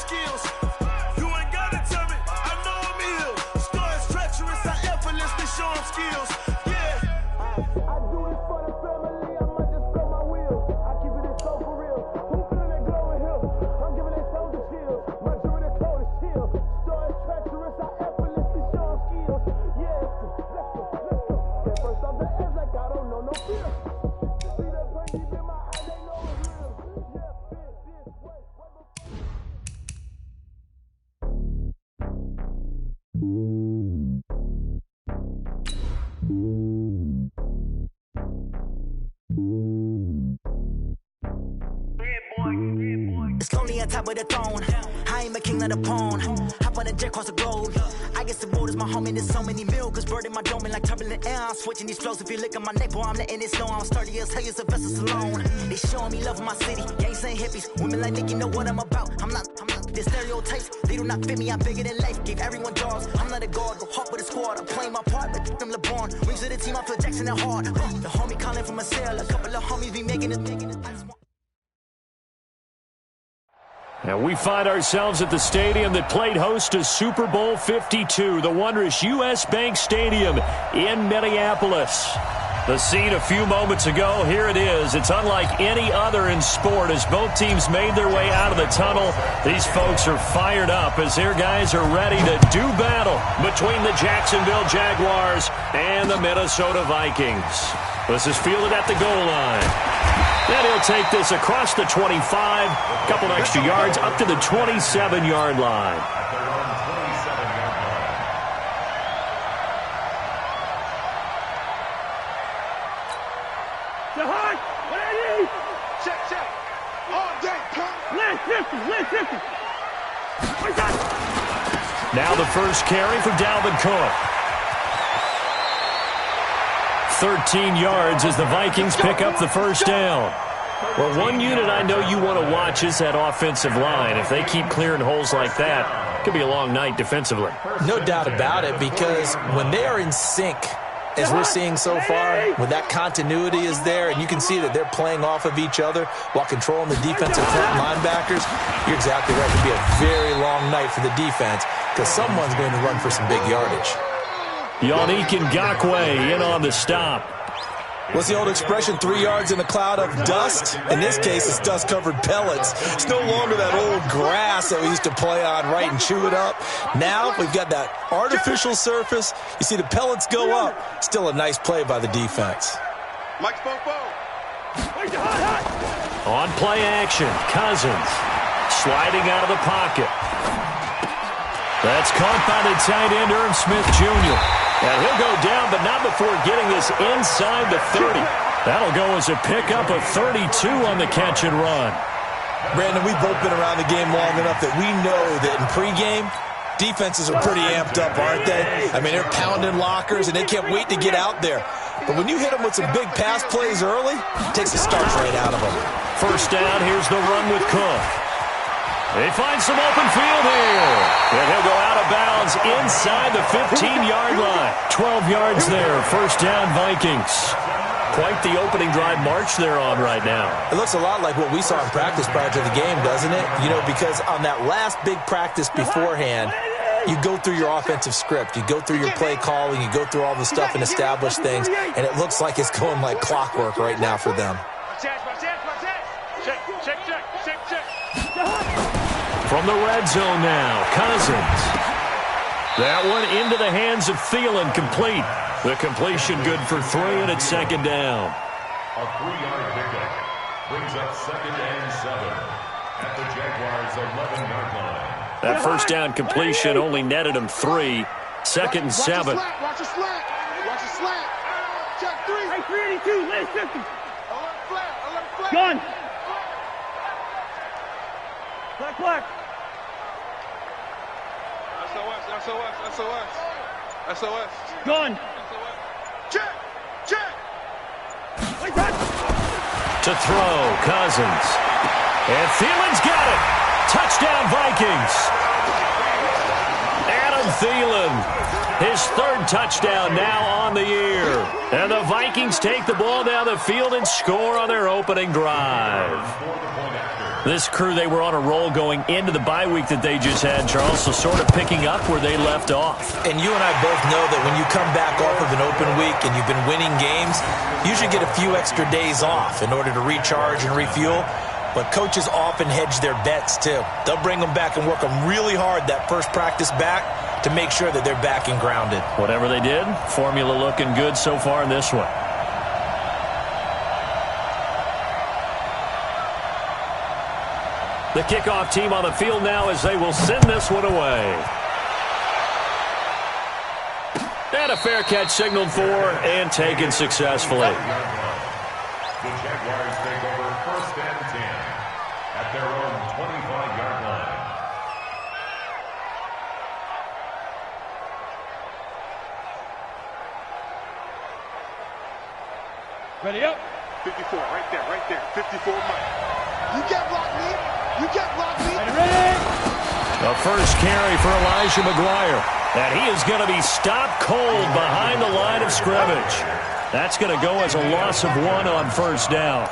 skills. You ain't gotta tell me, I know I'm ill. Star is treacherous, I effortlessly show him skills. Yeah. I do this for the family, I might just spell my wheels. I keep it so for real. Who feeling that glow in him? I'm giving it soldier chills. My jewelry the cold is chill. Star is treacherous, I effortlessly show him skills. Yeah. Let's go. Get first off the edge like I don't know no fear. See that pain deep in my eyes, they know it's real. Yeah, fit this way. It's lonely on top of the throne. I ain't a king of the pawn. Hop on a jet across the globe. I guess the road is my home and there's so many miracles burning my dome and like turbulent air. I'm switching these flows. If you look at my neck, boy, I'm letting it snow. I'm sturdy as hell, it's a vessel alone. They showing me love in my city. Gangs ain't hippies. Women like Nicky know what I'm about. I'm not the stereotypes. They do not fit me. I'm bigger than life. Gave everyone jaws. I'm not a guard. Go hard with a squad. I'm playing my part, but them LeBron. Rings to the team. I feel Jackson and hard. The homie calling from a cell. A couple of homies be making it. And we find ourselves at the stadium that played host to Super Bowl 52, the wondrous U.S. Bank Stadium in Minneapolis. The scene a few moments ago, here it is. It's unlike any other in sport as both teams made their way out of the tunnel. These folks are fired up as their guys are ready to do battle between the Jacksonville Jaguars and the Minnesota Vikings. This is fielded at the goal line. And he'll take this across the 25, a couple extra yards, up to the 27-yard line. Check. All day, punk. Now the first carry for Dalvin Cook. 13 yards as the Vikings pick up the first down. Well, one unit I know you want to watch is that offensive line. If they keep clearing holes like that, it could be a long night defensively. No doubt about it, because when they are in sync, as we're seeing so far, when that continuity is there and you can see that they're playing off of each other while controlling the defensive front linebackers, you're exactly right. It could be a very long night for the defense because someone's going to run for some big yardage. Yannick Ngakoue in on the stop. What's the old expression, 3 yards in a cloud of dust? In this case, it's dust-covered pellets. It's no longer that old grass that we used to play on, right, and chew it up. Now we've got that artificial surface. You see the pellets go up. Still a nice play by the defense. On play action, Cousins sliding out of the pocket. That's caught by the tight end, Irv Smith Jr. And he'll go down, but not before getting this inside the 30. That'll go as a pickup of 32 on the catch and run. Brandon, we've both been around the game long enough that we know that in pregame, defenses are pretty amped up, aren't they? I mean, they're pounding lockers, and they can't wait to get out there. But when you hit them with some big pass plays early, it takes the starch right out of them. First down, here's the run with Cook. They find some open field here. And he'll go out of bounds inside the 15-yard line. 12 yards there. First down, Vikings. Quite the opening drive march they're on right now. It looks a lot like what we saw in practice prior to the game, doesn't it? You know, because on that last big practice beforehand, you go through your offensive script. You go through your play calling. You go through all the stuff and establish things. And it looks like it's going like clockwork right now for them. From the red zone now, Cousins. That one into the hands of Thielen, complete. The completion good for 3, and it's second down. A 3-yard pickup brings up 2nd and 7 at the Jaguars' 11-yard line. That first down completion only netted him 3. 2nd and 7. Watch the slant. Check 3. Hey, 382, last 50. Alert flat. Gun. Black. SOS. Gun. Check. To throw, Cousins. And Thielen's got it. Touchdown, Vikings. Adam Thielen, his 3rd touchdown now on the year. And the Vikings take the ball down the field and score on their opening drive. This crew, they were on a roll going into the bye week that they just had, Charles, so sort of picking up where they left off. And you and I both know that when you come back off of an open week and you've been winning games, you should get a few extra days off in order to recharge and refuel. But coaches often hedge their bets, too. They'll bring them back and work them really hard that first practice back to make sure that they're back and grounded. Whatever they did, formula looking good so far in this one. The kickoff team on the field now as they will send this one away. And a fair catch signaled for and taken successfully. The Jaguars take over 1st and 10 at their own 25-yard line. Ready up. 54, right there. 54, Mike. You get blocked, me. You get blocked, me. Ready. The first carry for Elijah McGuire. And he is going to be stopped cold behind the line of scrimmage. That's going to go as a loss of 1 on 1st down.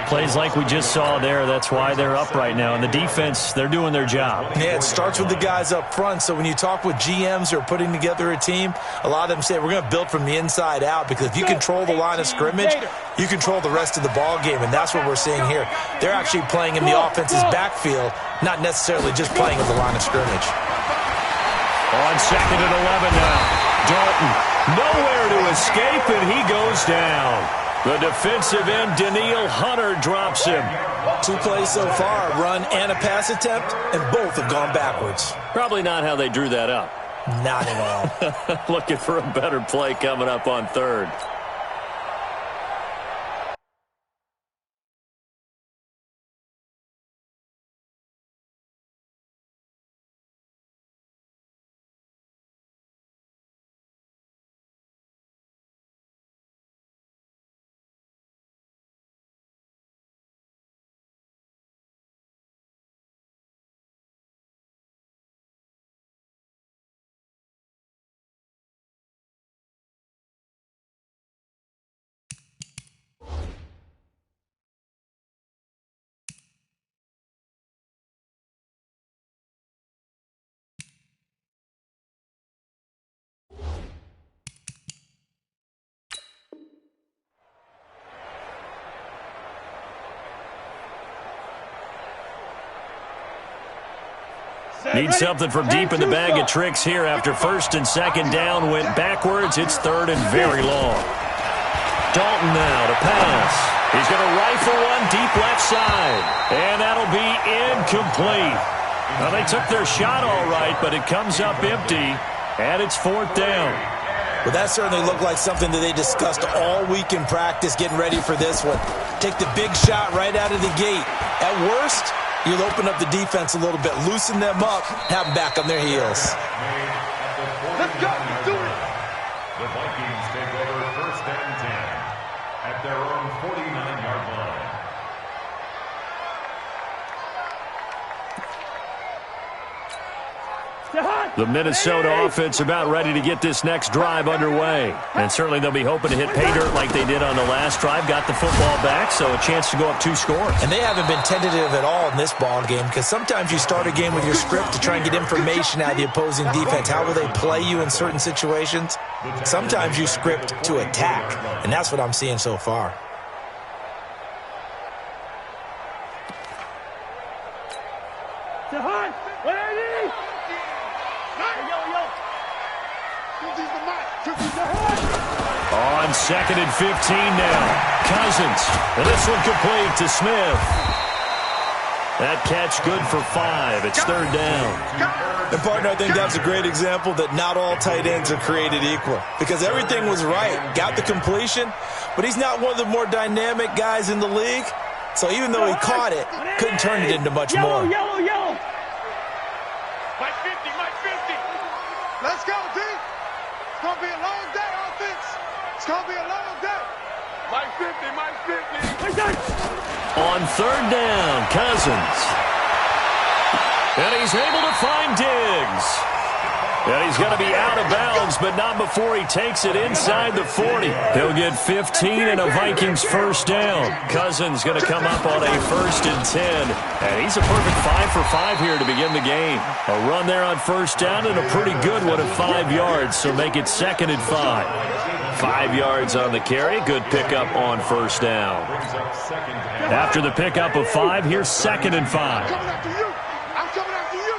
Plays like we just saw there. That's why they're up right now. And the defense, they're doing their job. Yeah, it starts with the guys up front. So when you talk with GMs who are putting together a team, a lot of them say we're going to build from the inside out, because if you control the line of scrimmage, you control the rest of the ball game, and that's what we're seeing here. They're actually playing in the offense's backfield, not necessarily just playing in the line of scrimmage. On 2nd and 11 now. Dalton nowhere to escape, and he goes down. The defensive end, Daniil Hunter, drops him. 2 plays so far, a run and a pass attempt, and both have gone backwards. Probably not how they drew that up. Not at all. Looking for a better play coming up on 3rd. Need something from deep in the bag of tricks here after 1st and 2nd down went backwards. It's 3rd and very long. Dalton now to pass. He's going to rifle one deep left side. And that'll be incomplete. Well, they took their shot all right, but it comes up empty. And it's 4th down. Well, that certainly looked like something that they discussed all week in practice, getting ready for this one. Take the big shot right out of the gate. At worst, you'll open up the defense a little bit, loosen them up, have them back on their heels. Let's go. Do it. The Vikings take over 1st and 10 at their own 49-yard line. The Minnesota offense about ready to get this next drive underway. And certainly they'll be hoping to hit pay dirt like they did on the last drive. Got the football back, so a chance to go up 2 scores. And they haven't been tentative at all in this ball game, because sometimes you start a game with your script to try and get information out of the opposing defense. How will they play you in certain situations? Sometimes you script to attack, and that's what I'm seeing so far. On 2nd and 15 now. Cousins. And this one complete to Smith. That catch good for 5. It's 3rd down. And, partner, I think that's a great example that not all tight ends are created equal, because everything was right. Got the completion, but he's not one of the more dynamic guys in the league. So even though he caught it, couldn't turn it into much more. Yellow. Mike 50. Let's go, D. It's going to be a long day, offense. It's going to be a long day. Mike 50. On 3rd down, Cousins. And he's able to find Diggs. And he's going to be out of bounds, but not before he takes it inside the 40. He'll get 15 and a Vikings first down. Cousins going to come up on a 1st and 10. And he's a perfect 5 for 5 here to begin the game. A run there on first down and a pretty good one at 5 yards, so make it 2nd and 5. 5 yards on the carry. Good pickup on first down. After the pickup of 5, here's 2nd and 5. I'm coming after you.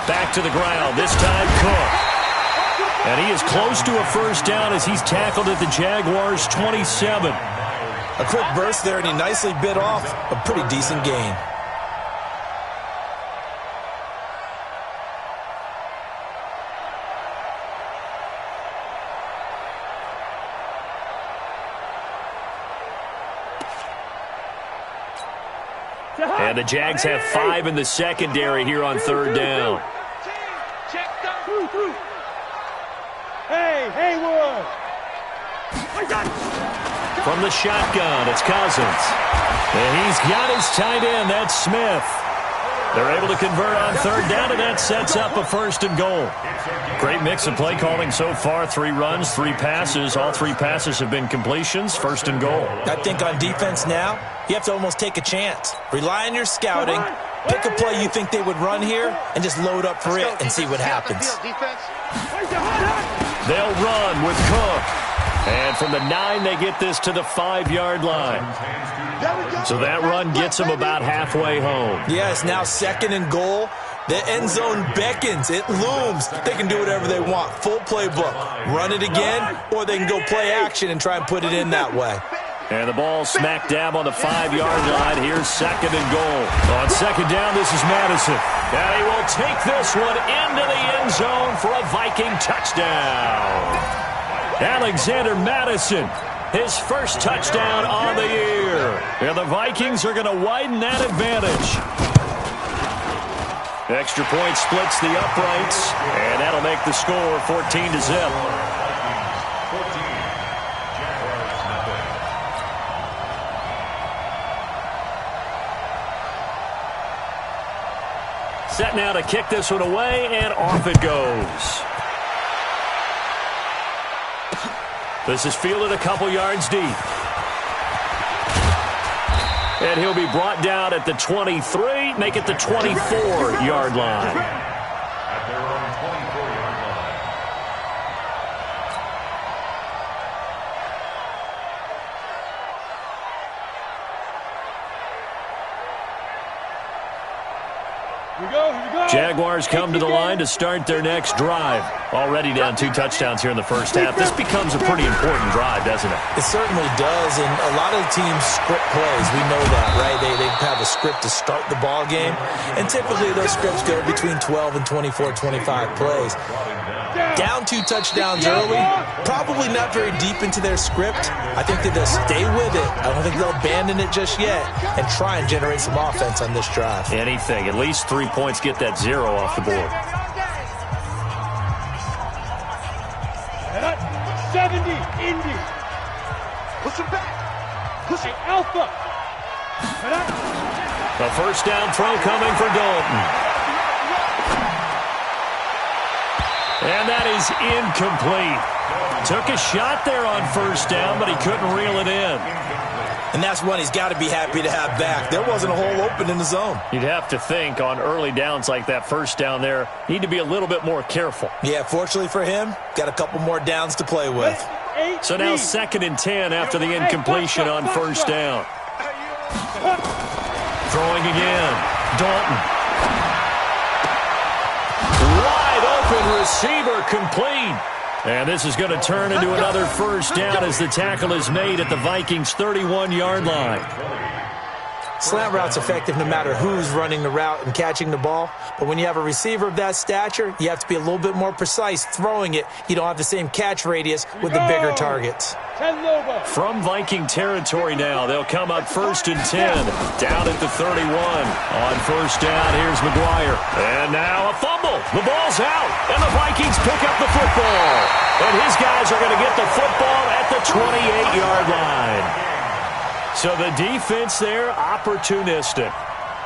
Back to the ground, this time Cook. And he is close to a first down as he's tackled at the Jaguars' 27. A quick burst there, and he nicely bit off a pretty decent gain. And the Jags have 5 in the secondary here on 3rd down. Hey, Haywood! From the shotgun, it's Cousins. And he's got his tight end, that's Smith. They're able to convert on 3rd down, and that sets up a 1st and goal. Great mix of play calling so far. 3 runs, 3 passes. All 3 passes have been completions. 1st and goal. I think on defense now, you have to almost take a chance. Rely on your scouting. Pick a play you think they would run here, and just load up for it and see what happens. They'll run with Cook. And from the 9, they get this to the 5-yard line. So that run gets them about halfway home. Yeah, it's now 2nd and goal. The end zone beckons. It looms. They can do whatever they want. Full playbook. Run it again, or they can go play action and try and put it in that way. And the ball smack dab on the 5-yard line. Here's 2nd and goal. On 2nd down, this is Madison. And he will take this one into the end zone for a Viking touchdown. Alexander Madison, his first touchdown on the year. And the Vikings are going to widen that advantage. Extra point splits the uprights, and that'll make the score 14-0. Set now to kick this one away, and off it goes. This is fielded a couple yards deep. And he'll be brought down at the 23, make it the 24-yard line. At their own 24-yard line. Here we go. Jaguars come to the line to start their next drive. Already down 2 touchdowns here in the first half. This becomes a pretty important drive, doesn't it? It certainly does, and a lot of the teams script plays. We know that, right? They have a script to start the ball game, and typically those scripts go between 12 and 24, 25 plays. Down 2 touchdowns early, probably not very deep into their script. I think that they'll stay with it. I don't think they'll abandon it just yet and try and generate some offense on this drive. Anything. At least 3 points, get that 0 off the board. 70, Indy. Push him back. Push it, Alpha. A first down throw coming for Dalton. And that is incomplete. Took a shot there on first down, but he couldn't reel it in. And that's one he's got to be happy to have back. There wasn't a hole open in the zone. You'd have to think on early downs like that first down there, need to be a little bit more careful. Yeah, fortunately for him, got a couple more downs to play with. So now 2nd and 10 after the incompletion on first down. Throwing again. Dalton. Wide open receiver complete. And this is going to turn into another first down as the tackle is made at the Vikings' 31-yard line. Slant route's effective no matter who's running the route and catching the ball. But when you have a receiver of that stature, you have to be a little bit more precise throwing it. You don't have the same catch radius with the bigger targets. From Viking territory now, they'll come up 1st and 10, down at the 31. On first down, here's McGuire. And now a fumble. The ball's out, and the Vikings pick up the football. And his guys are going to get the football at the 28-yard line. So the defense there, opportunistic.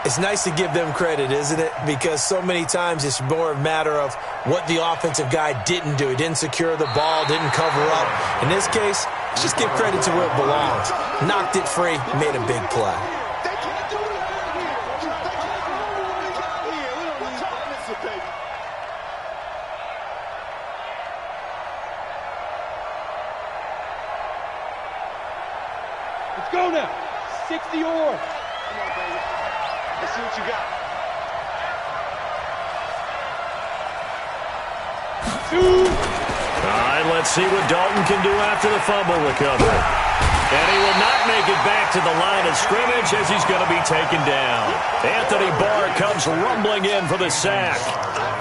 It's nice to give them credit, isn't it? Because so many times it's more a matter of what the offensive guy didn't do. He didn't secure the ball, didn't cover up. In this case, let's just give credit to where it belongs. Knocked it free, made a big play. Let's go now. 60 or. Come on, baby. Let's see what you got. All right, let's see what Dalton can do after the fumble recovery. And he will not make it back to the line of scrimmage as he's going to be taken down. Anthony Barr comes rumbling in for the sack.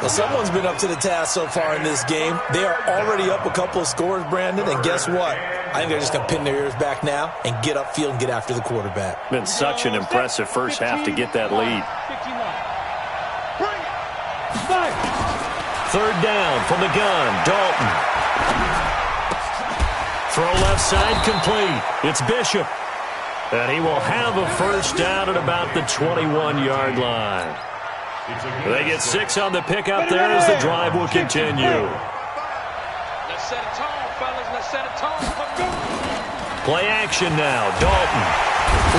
Well, someone's been up to the task so far in this game. They are already up a couple of scores, Brandon, and guess what? I think they're just going to pin their ears back now and get upfield and get after the quarterback. Been such an impressive first half to get that lead. Third down from the gun, Dalton. Throw left side complete. It's Bishop. And he will have a first down at about the 21-yard line. They get 6 on the pickup there as the drive will continue. Let's set a tone, fellas. Let's set a tone. Play action now. Dalton.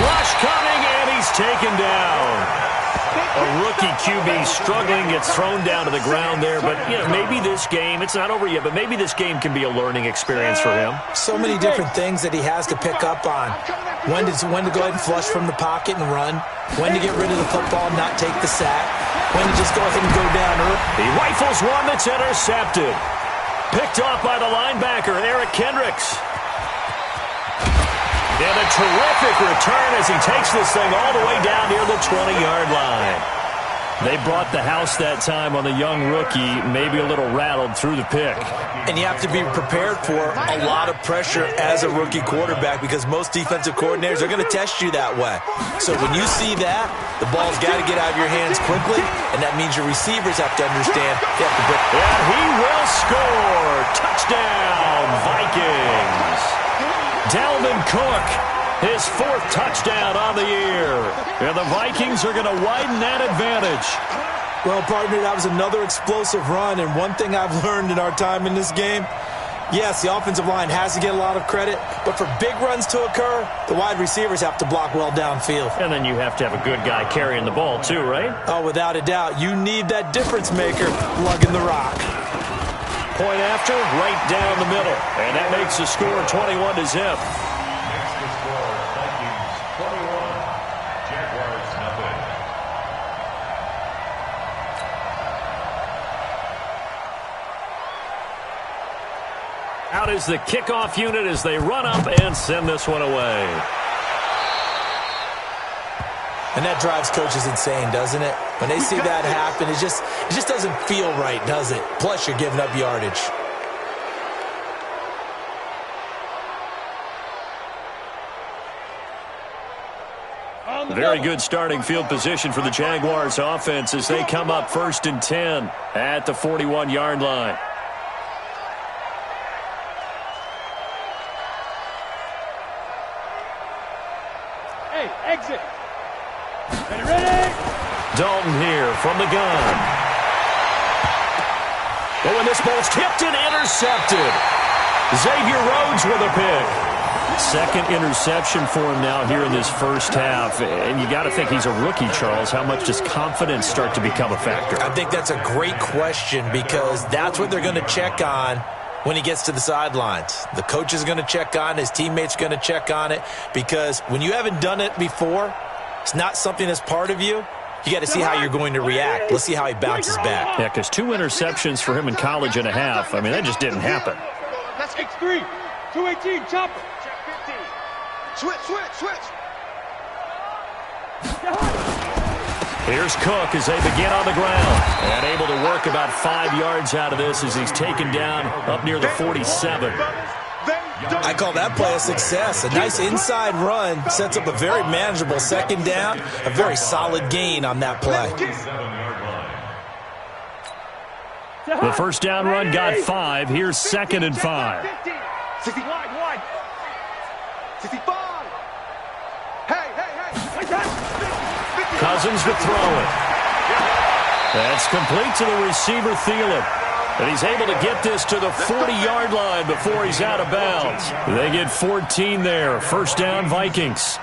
Rush coming, and he's taken down. A rookie QB struggling, gets thrown down to the ground there. But, you know, maybe this game, it's not over yet, but maybe this game can be a learning experience for him. So many different things that he has to pick up on. When to go ahead and flush from the pocket and run. When to get rid of the football and not take the sack. When to just go ahead and go down early. He rifles one that's intercepted. Picked off by the linebacker, Eric Kendricks. And a terrific return as he takes this thing all the way down near the 20-yard line. They brought the house that time on the young rookie, maybe a little rattled through the pick. And you have to be prepared for a lot of pressure as a rookie quarterback because most defensive coordinators are going to test you that way. So when you see that, the ball's got to get out of your hands quickly, and that means your receivers have to understand they have to break. And he will score. Touchdown, Vikings. Dalvin Cook, his 4th touchdown on the year. And the Vikings are going to widen that advantage. Well, partner, that was another explosive run, and one thing I've learned in our time in this game, yes, the offensive line has to get a lot of credit, but for big runs to occur, the wide receivers have to block well downfield. And then you have to have a good guy carrying the ball too, right? Oh, without a doubt. You need that difference maker lugging the rock. Point after, right down the middle. And that makes the score 21-0. Makes the score Vikings 21, Jaguars nothing. Out is the kickoff unit as they run up and send this one away. And that drives coaches insane, doesn't it? When they see that happen, it just doesn't feel right, does it? Plus, you're giving up yardage. Very good starting field position for the Jaguars offense as they come up 1st and 10 at the 41-yard line. Hey, exit. Ready? Dalton here from the gun. Oh, and this ball's tipped and intercepted. Xavier Rhodes with a pick. 2nd interception for him now here in this first half. And you got to think he's a rookie, Charles. How much does confidence start to become a factor? I think that's a great question because that's what they're going to check on when he gets to the sidelines. The coach is going to check on, his teammates are going to check on it because when you haven't done it before, it's not something that's part of you. You got to see how you're going to react. Let's see how he bounces back. Yeah, because 2 interceptions for him in college and a half. I mean, that just didn't happen. That's X3. 218, chopper. Check 15. Switch. Here's Cook as they begin on the ground. And able to work about 5 yards out of this as he's taken down up near the 47. I call that play a success. A nice inside run sets up a very manageable 2nd down. A very solid gain on that play. The first down run got 5. Here's 2nd and 5. 65. Hey. Cousins to throw it. That's complete to the receiver, Thielen. And he's able to get this to the 40-yard line before he's out of bounds. They get 14 there. First down, Vikings.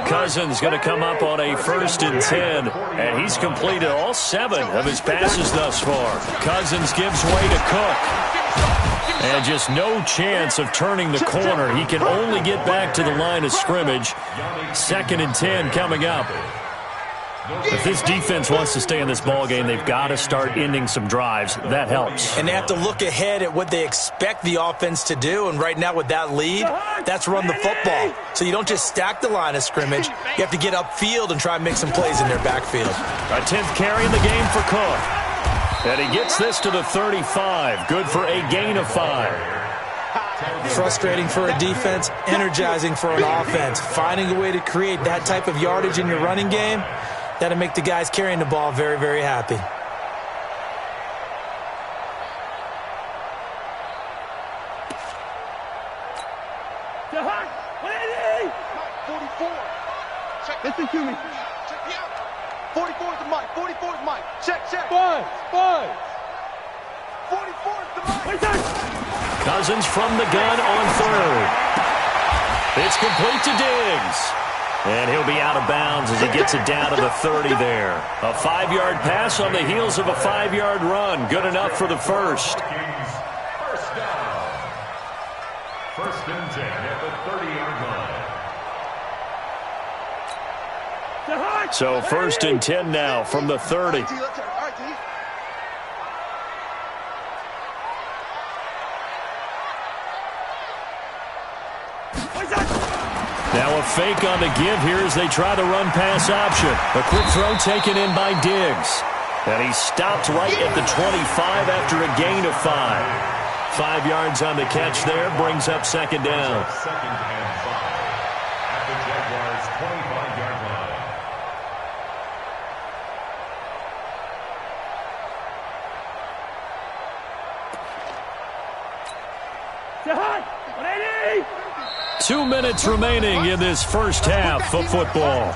Cousins going to come up on a 1st and 10, and he's completed all 7 of his passes thus far. Cousins gives way to Cook. And just no chance of turning the corner. He can only get back to the line of scrimmage. 2nd and 10 coming up. If this defense wants to stay in this ballgame, they've got to start ending some drives. That helps. And they have to look ahead at what they expect the offense to do. And right now with that lead, that's run the football. So you don't just stack the line of scrimmage. You have to get upfield and try and make some plays in their backfield. A 10th carry in the game for Cook. And he gets this to the 35. Good for a gain of 5. Frustrating for a defense, energizing for an offense. Finding a way to create that type of yardage in your running game, that'll make the guys carrying the ball very, very happy. Listen to me. Check me out. 44 is the mic. 44 is Mike. Check. 5. 44 is the mic. Cousins from the gun on 3rd. It's complete to Diggs. And he'll be out of bounds as he gets it down to the 30 there. A 5-yard pass on the heels of a 5-yard run. Good enough for the first. First down. 1st and 10 at the 30-yard line. So 1st and 10 now from the 30. Now a fake on the give here as they try the run-pass option. A quick throw taken in by Diggs. And he stopped right at the 25 after a gain of 5. 5 yards on the catch there, brings up 2nd down. 2nd and 5 at the Jaguars' 25-yard line. 2 minutes remaining in this first half of football.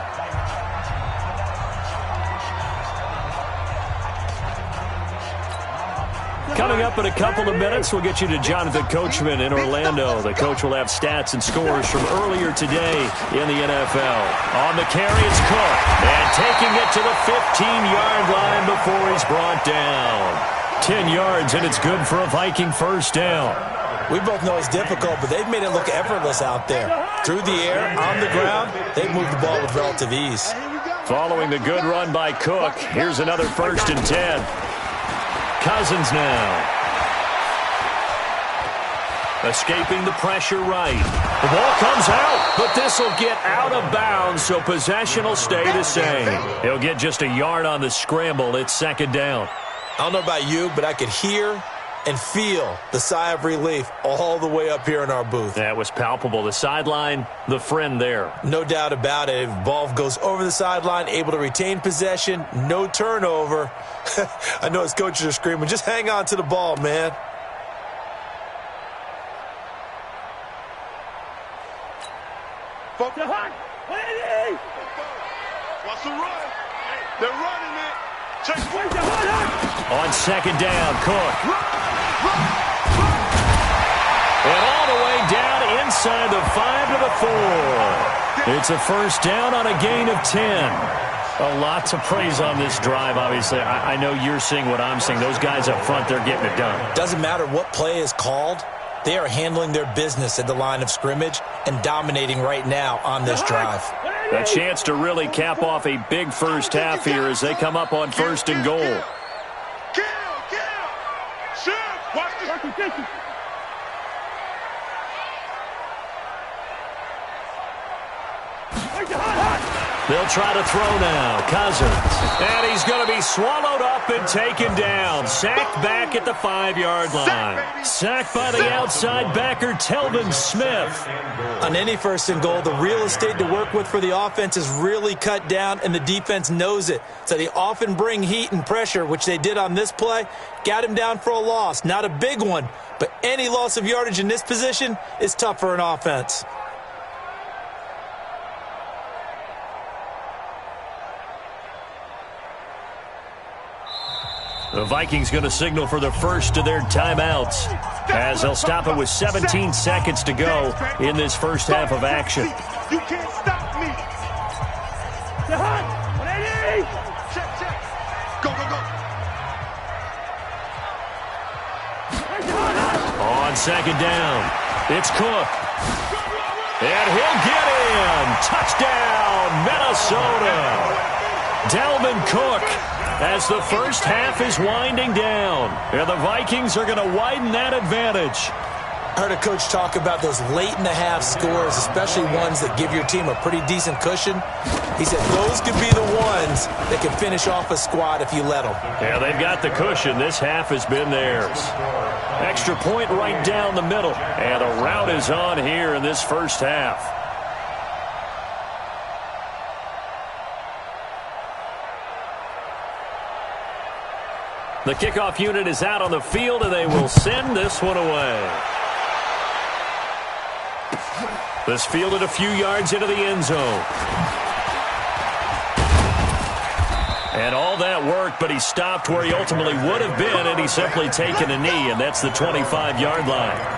Coming up in a couple of minutes, we'll get you to Jonathan Coachman in Orlando. The coach will have stats and scores from earlier today in the NFL. On the carry, it's Cook. And taking it to the 15-yard line before he's brought down. 10 yards, and it's good for a Viking first down. We both know it's difficult, but they've made it look effortless out there. Through the air, on the ground, they've moved the ball with relative ease. Following the good run by Cook, here's another 1st and 10. Cousins now. Escaping the pressure right. The ball comes out, but this will get out of bounds, so possession will stay the same. He'll get just a yard on the scramble. It's 2nd down. I don't know about you, but I could hear and feel the sigh of relief all the way up here in our booth. That was palpable. The sideline, the friend there. No doubt about it. If the ball goes over the sideline, able to retain possession, no turnover. I know his coaches are screaming, just hang on to the ball, man. What's the run? They're running it. Check. On 2nd down, Cook. And all the way down inside the 5 to the 4. It's a first down on a gain of 10. A lot to praise on this drive, obviously. I know you're seeing what I'm seeing. Those guys up front, they're getting it done. Doesn't matter what play is called. They are handling their business at the line of scrimmage and dominating right now on this drive. A chance to really cap off a big first half here as they come up on 1st and goal. Watch this. They'll try to throw now. Cousins. And he's going to be swallowed up and taken down. Sacked back at the 5-yard line. Sacked by the outside backer, Telvin Smith. On any 1st and goal, the real estate to work with for the offense is really cut down, and the defense knows it. So they often bring heat and pressure, which they did on this play. Got him down for a loss. Not a big one, but any loss of yardage in this position is tough for an offense. The Vikings going to signal for the first of their timeouts as they'll stop it with 17 seconds to go in this first half of action. You can't stop me. Ready? Check. Go. On second down, it's Cook. And he'll get in. Touchdown, Minnesota. Dalvin Cook as the first half is winding down. And the Vikings are going to widen that advantage. I heard a coach talk about those late-in-the-half scores, especially ones that give your team a pretty decent cushion. He said those could be the ones that can finish off a squad if you let them. Yeah, they've got the cushion. This half has been theirs. Extra point right down the middle. And the route is on here in this first half. The kickoff unit is out on the field, and they will send this one away. This fielded a few yards into the end zone. And all that worked, but he stopped where he ultimately would have been, and he's simply taken a knee, and that's the 25-yard line.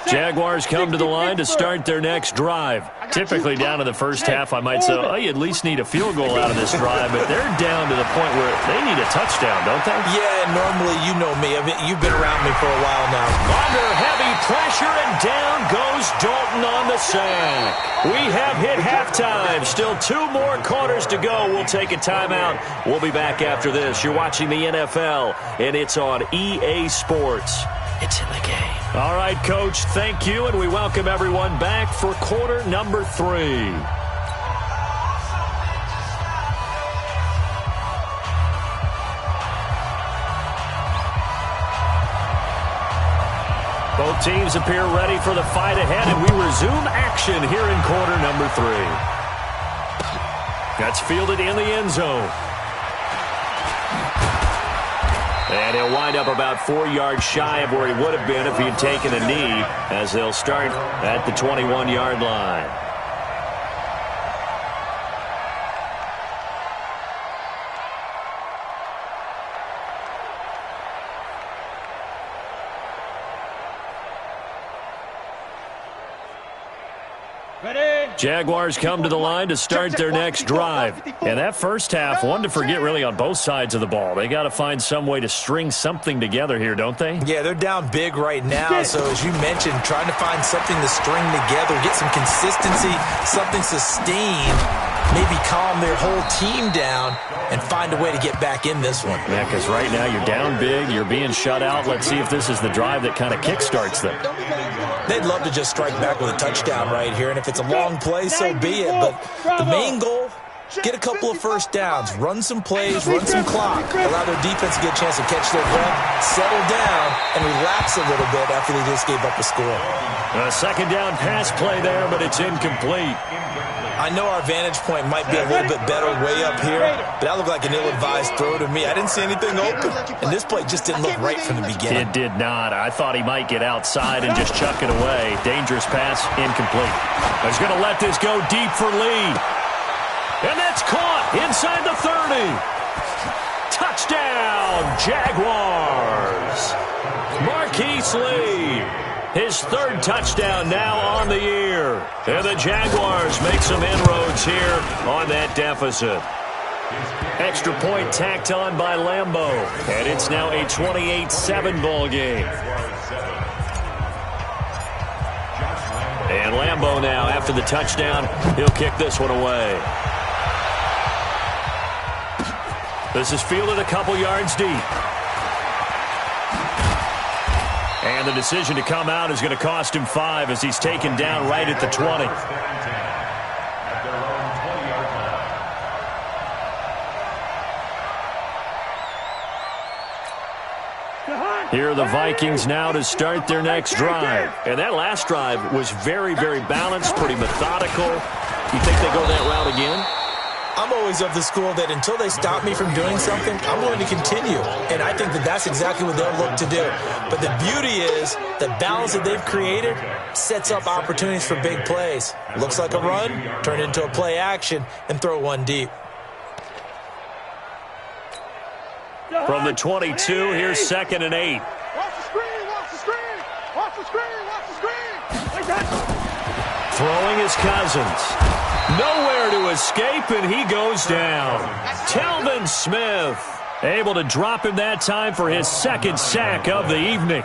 Jaguars come to the line to start their next drive. Typically down to the first half, I might say, oh, you at least need a field goal out of this drive, but they're down to the point where they need a touchdown, don't they? Yeah, normally, you know me. I mean, you've been around me for a while now. Under heavy pressure, and down goes Dalton on the sack. We have hit halftime. Still 2 more quarters to go. We'll take a timeout. We'll be back after this. You're watching the NFL, and it's on EA Sports. It's in the game. All right, Coach, thank you, and we welcome everyone back for quarter number 3. Both teams appear ready for the fight ahead, and we resume action here in quarter number 3. That's fielded in the end zone. And he'll wind up about 4 yards shy of where he would have been if he had taken a knee, as they'll start at the 21-yard line. Jaguars come to the line to start their next drive. And that first half, one to forget really on both sides of the ball. They got to find some way to string something together here, don't they? Yeah, they're down big right now. So as you mentioned, trying to find something to string together, get some consistency, something sustained, maybe calm their whole team down and find a way to get back in this one. Yeah, because right now you're down big, you're being shut out. Let's see if this is the drive that kind of kickstarts them. They'd love to just strike back with a touchdown right here, and if it's a long play, so be it. But the main goal, get a couple of first downs, run some plays, run some clock, allow their defense to get a chance to catch their breath, settle down, and relax a little bit after they just gave up a score. A second down pass play there, but it's incomplete. I know our vantage point might be a little bit better way up here, but that looked like an ill-advised throw to me. I didn't see anything open, and this play just didn't look right from the beginning. It did not. I thought he might get outside and just chuck it away. Dangerous pass, incomplete. He's going to let this go deep for Lee. And that's caught inside the 30. Touchdown, Jaguars. Marquise Lee. His 3rd touchdown now on the year. And the Jaguars make some inroads here on that deficit. Extra point tacked on by Lambeau. And it's now a 28-7 ball game. And Lambeau now, after the touchdown, he'll kick this one away. This is fielded a couple yards deep. And the decision to come out is going to cost him 5 as he's taken down right at the 20. Here are the Vikings now to start their next drive. And that last drive was very, very balanced, pretty methodical. You think they go that route again? I'm always of the school that until they stop me from doing something, I'm going to continue. And I think that that's exactly what they'll look to do. But the beauty is the balance that they've created sets up opportunities for big plays. Looks like a run, turn into a play action, and throw one deep. From the 22, here's 2nd and 8. Watch the screen, watch the screen, watch the screen, watch the screen. Throwing his Cousins. Nowhere to escape, and he goes down. Telvin Smith able to drop him that time for his 2nd sack of the evening.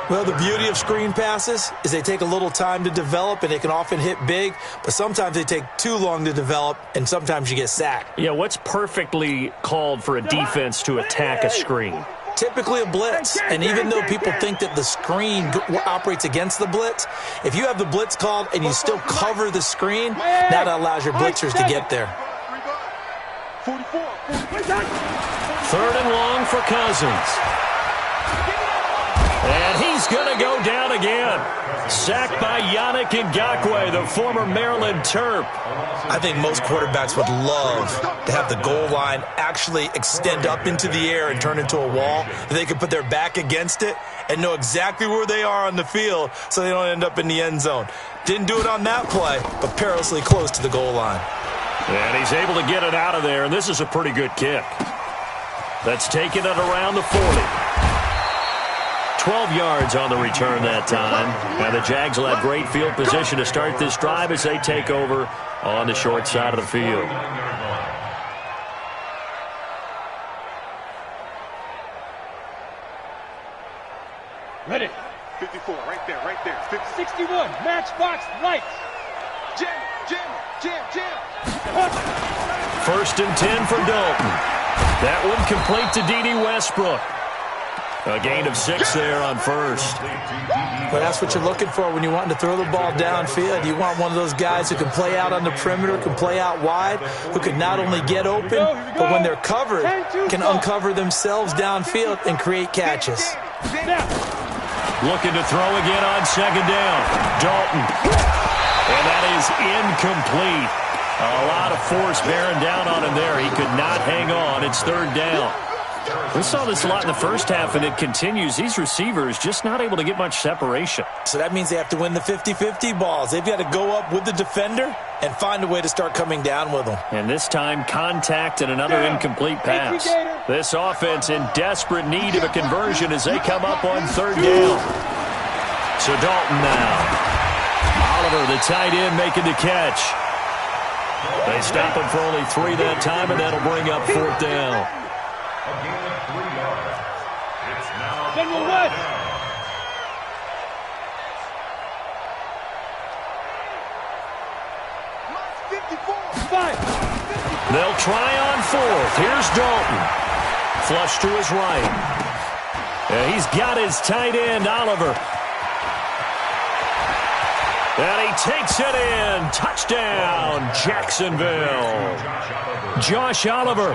Well, the beauty of screen passes is they take a little time to develop, and they can often hit big, but sometimes they take too long to develop, and sometimes you get sacked. Yeah, what's perfectly called for a defense to attack a screen? Typically a blitz, and even though people think that the screen operates against the blitz, if you have the blitz called and you still cover the screen, that allows your blitzers to get there. 3rd and long for Cousins. And he's going to go down again. Sacked by Yannick Ngakoue, the former Maryland Terp. I think most quarterbacks would love to have the goal line actually extend up into the air and turn into a wall. They can put their back against it and know exactly where they are on the field so they don't end up in the end zone. Didn't do it on that play, but perilously close to the goal line. And he's able to get it out of there, and this is a pretty good kick. That's taken it around the 40. 12 yards on the return that time. And the Jags will have great field position to start this drive as they take over on the short side of the field. Ready. 54, right there, right there. 61, matchbox lights. Jam, jam, jam, jam. 1st and 10 for Dalton. That one complete to D.D. Westbrook. A gain of 6 there on 1st. Well, that's what you're looking for when you're wanting to throw the ball downfield. You want one of those guys who can play out on the perimeter, can play out wide, who can not only get open, but when they're covered, can uncover themselves downfield and create catches. Looking to throw again on 2nd down. Dalton. And that is incomplete. A lot of force bearing down on him there. He could not hang on. It's 3rd down. We saw this a lot in the first half, and it continues. These receivers just not able to get much separation. So that means they have to win the 50-50 balls. They've got to go up with the defender and find a way to start coming down with them. And this time, contact and another incomplete pass. This offense in desperate need of a conversion as they come up on 3rd down. So Dalton now. Oliver, the tight end, making the catch. They stop him for only 3 that time, and that'll bring up 4th down. A gain of 3 yards. It's now General West. They'll try on 4th. Here's Dalton. Flush to his right. He's got his tight end, Oliver. And he takes it in. Touchdown, Jacksonville. Josh Oliver,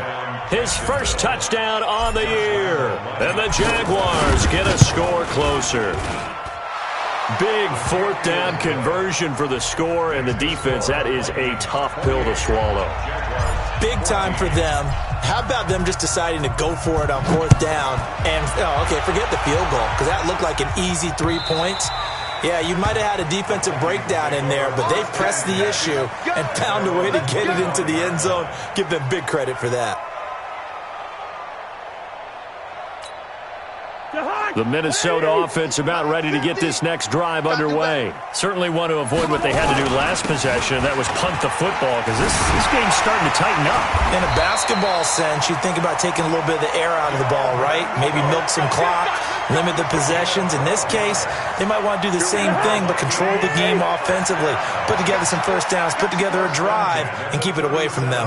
his first touchdown on the year. And the Jaguars get a score closer. Big 4th down conversion for the score, and the defense, that is a tough pill to swallow. Big time for them. How about them just deciding to go for it on 4th down? And, forget the field goal, because that looked like an easy 3 points. Yeah, you might have had a defensive breakdown in there, but they pressed the issue and found a way to get it into the end zone. Give them big credit for that. The Minnesota offense about ready to get this next drive underway. Certainly want to avoid what they had to do last possession. That was punt the football, because this game's starting to tighten up. In a basketball sense, you think about taking a little bit of the air out of the ball, right? Maybe milk some clock, limit the possessions. In this case, they might want to do the same thing, but control the game offensively. Put together some first downs, put together a drive, and keep it away from them.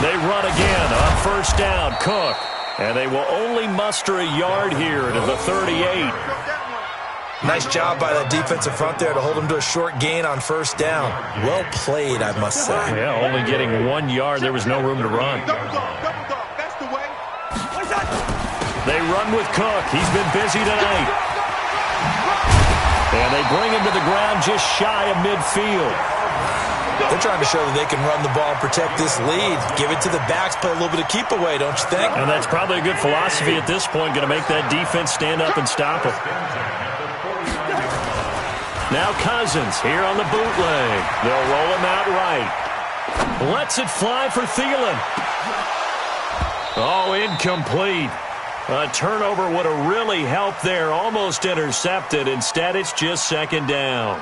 They run again on 1st down. Cook. And they will only muster a yard here to the 38. Nice job by that defensive front there to hold them to a short gain on 1st down. Well played, I must say. Yeah, only getting 1 yard. There was no room to run. They run with Cook. He's been busy tonight. And they bring him to the ground just shy of midfield. They're trying to show that they can run the ball and protect this lead. Give it to the backs, play a little bit of keep away, don't you think? And that's probably a good philosophy at this point, going to make that defense stand up and stop it. Now Cousins here on the bootleg. They'll roll him out right. Lets it fly for Thielen. Oh, incomplete. A turnover would have really helped there. Almost intercepted. Instead, it's just second down.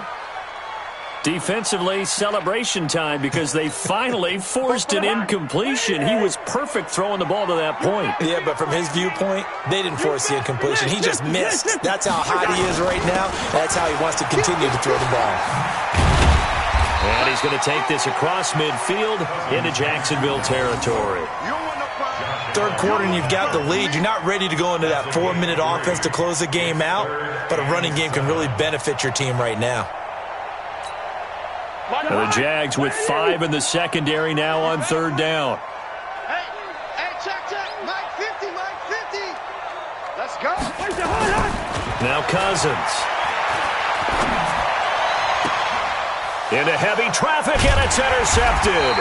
Defensively, celebration time because they finally forced an incompletion. He was perfect throwing the ball to that point. Yeah, but from his viewpoint, they didn't force the incompletion. He just missed. That's how hot he is right now. That's how he wants to continue to throw the ball. And he's going to take this across midfield into Jacksonville territory. Third quarter and you've got the lead. You're not ready to go into that 4-minute offense to close the game out, but a running game can really benefit your team right now. The Jags with 5 in the secondary now on third down. Hey, check. Mike 50. Let's go. Now Cousins. Into heavy traffic, and it's intercepted.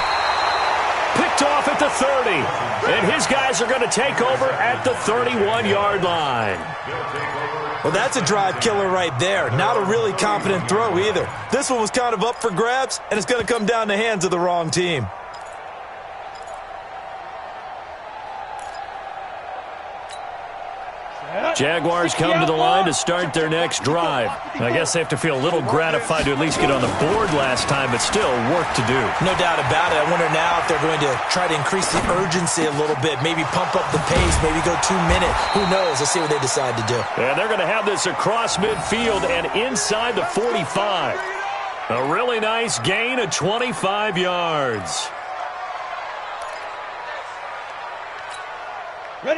Picked off at the 30. And his guys are going to take over at the 31-yard line. Well, that's a drive killer right there. Not a really confident throw either. This one was kind of up for grabs, and it's going to come down in the hands of the wrong team. Jaguars come to the line to start their next drive. I guess they have to feel a little gratified to at least get on the board last time, but still work to do. No doubt about it. I wonder now if they're going to try to increase the urgency a little bit, maybe pump up the pace, maybe go 2 minute. Who knows? Let's see what they decide to do. And they're going to have this across midfield and inside the 45. A really nice gain of 25 yards.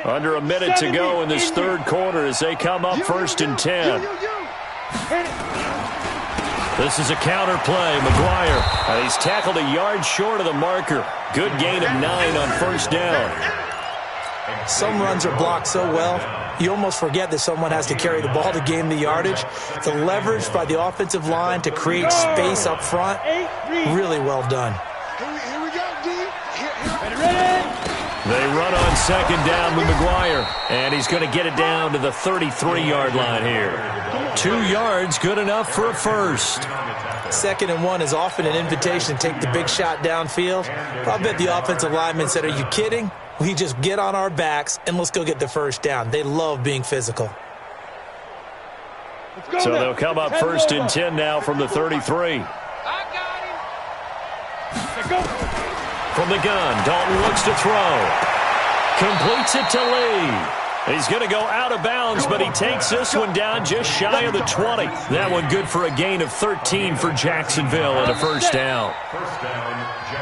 Under a minute to go in this third quarter as they come up first and 10. This is a counter play. McGuire. He's tackled a yard short of the marker. Good gain of 9 on first down. Some runs are blocked so well, you almost forget that someone has to carry the ball to gain the yardage. The leverage by the offensive line to create space up front, really well done. Here we go, D. Ready? They run on second down with McGuire, and he's going to get it down to the 33-yard line here. 2 yards, good enough for a first. 2nd and 1 is often an invitation to take the big shot downfield. I bet the offensive lineman said, are you kidding? We just get on our backs and let's go get the first down. They love being physical. So they'll come up first and 10 now from the 33. From the gun, Dalton looks to throw. Completes it to Lee. He's going to go out of bounds, but he takes this one down just shy of the 20. That one good for a gain of 13 for Jacksonville and a first down.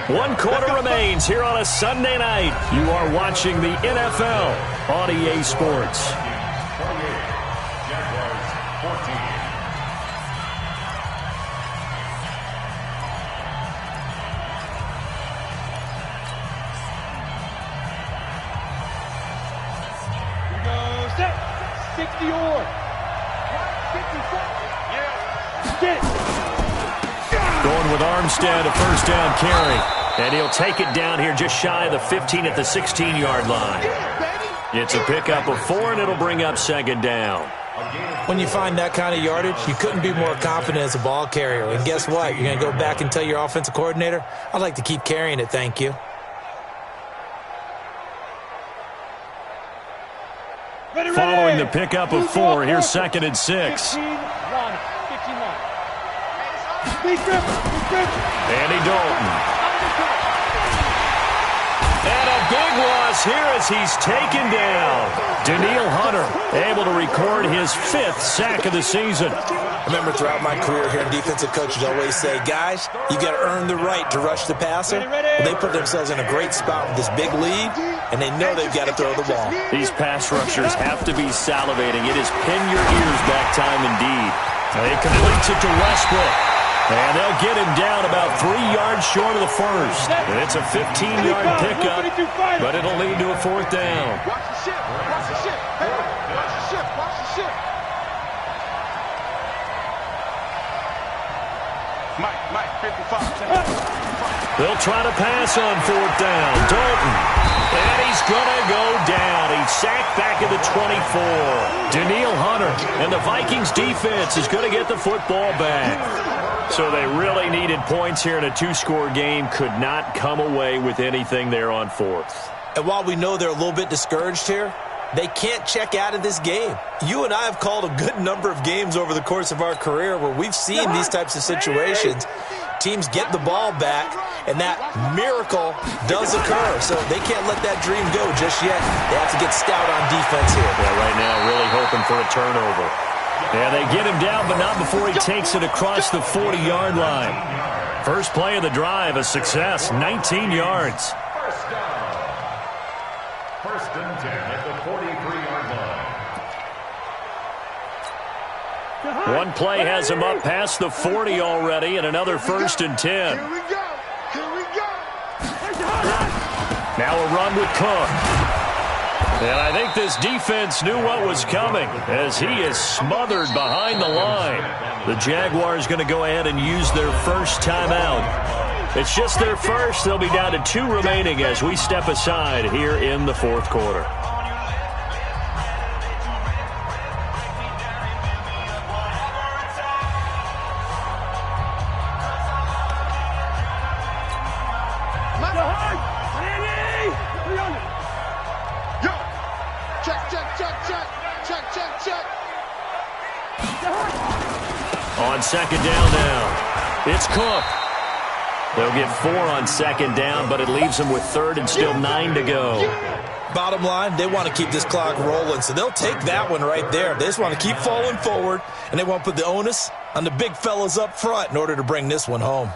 1 quarter remains here on a Sunday night. You are watching the NFL on EA Sports. Going with Armstead, a first down carry. And he'll take it down here just shy of the 15 at the 16-yard line. It's a pickup of 4, and it'll bring up second down. When you find that kind of yardage, you couldn't be more confident as a ball carrier. And guess what? You're going to go back and tell your offensive coordinator, I'd like to keep carrying it, thank you. Following the pickup of 4, here's 2nd and 6. Andy Dalton. And a big loss here as he's taken down. Daniil Hunter able to record his 5th sack of the season. I remember throughout my career here, defensive coaches always say, guys, you got to earn the right to rush the passer. Well, they put themselves in a great spot with this big lead, and they know they've got to throw the ball. These pass rushers have to be salivating. It is pin your ears back time indeed. He completes it to Westbrook. And they'll get him down about 3 yards short of the first. And it's a 15-yard pickup, but it'll lead to a 4th down. Watch the ship. Watch the ship. Hey, watch the ship. Watch the ship. Mike, 55. They'll try to pass on 4th down. Dalton. And he's going to go down. He's sacked back at the 24. Danielle Hunter. And the Vikings defense is going to get the football back. So they really needed points here in a 2-score game. Could not come away with anything there on 4th. And while we know they're a little bit discouraged here, they can't check out of this game. You and I have called a good number of games over the course of our career where we've seen these types of situations. Teams get the ball back, and that miracle does occur. So they can't let that dream go just yet. They have to get stout on defense here. Yeah, right now really hoping for a turnover. Yeah, they get him down, but not before he takes it across the 40-yard line. First play of the drive, a success, 19 yards. First down. 1st and 10 at the 43-yard line. One play has him up past the 40 already, and another 1st and 10. Here we go. Here we go. Now a run with Cook. And I think this defense knew what was coming as he is smothered behind the line. The Jaguars going to go ahead and use their first timeout. It's just their first. They'll be down to 2 remaining as we step aside here in the 4th quarter. On 2nd down now, it's Cook. They'll get 4 on 2nd down, but it leaves them with 3rd and still 9 to go. Bottom line, they want to keep this clock rolling, so they'll take that one right there. They just want to keep falling forward, and they want to put the onus on the big fellas up front in order to bring this one home.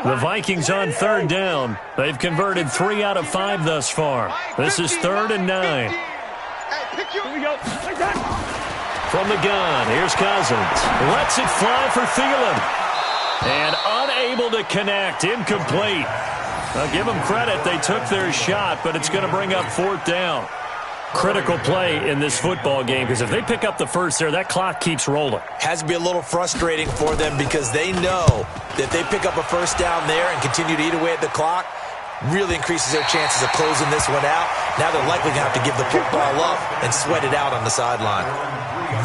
The Vikings on 3rd down. They've converted 3 out of 5 thus far. This is 3rd and 9. From the gun, here's Cousins. Lets it fly for Thielen. And unable to connect, incomplete. I'll give them credit, they took their shot, but it's going to bring up 4th down. Critical play in this football game, because if they pick up the first there, that clock keeps rolling. Has to be a little frustrating for them because they know that they pick up a first down there and continue to eat away at the clock, really increases their chances of closing this one out. Now they're likely going to have to give the football up and sweat it out on the sideline.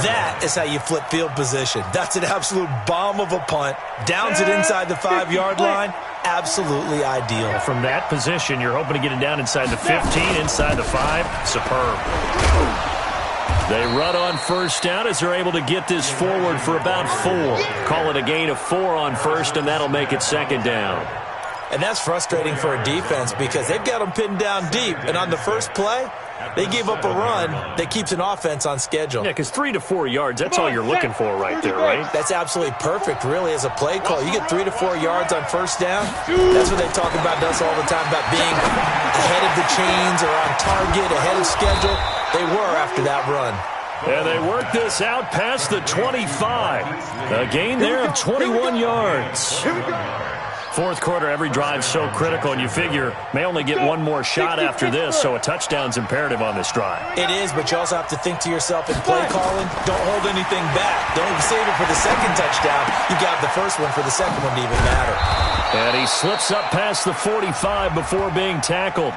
That is how you flip field position. That's an absolute bomb of a punt. Downs it inside the 5-yard line. Absolutely ideal. From that position, you're hoping to get it down inside the 15, inside the 5. Superb. They run on first down as they're able to get this forward for about 4. Call it a gain of 4 on first, and that'll make it 2nd down. And that's frustrating for a defense because they've got them pinned down deep. And on the first play, they gave up a run that keeps an offense on schedule. Yeah, because 3 to 4 yards, that's all you're looking for right there, right? That's absolutely perfect, really, as a play call. You get 3 to 4 yards on first down. That's what they talk about us all the time, about being ahead of the chains or on target, ahead of schedule. They were after that run. And they work this out past the 25. A gain there of 21 yards. 4th quarter, every drive so critical, and you figure may only get one more shot after this, so a touchdown's imperative on this drive. It is, but you also have to think to yourself in play calling, don't hold anything back. Don't save it for the second touchdown. You got the first one for the second one to even matter. And he slips up past the 45 before being tackled.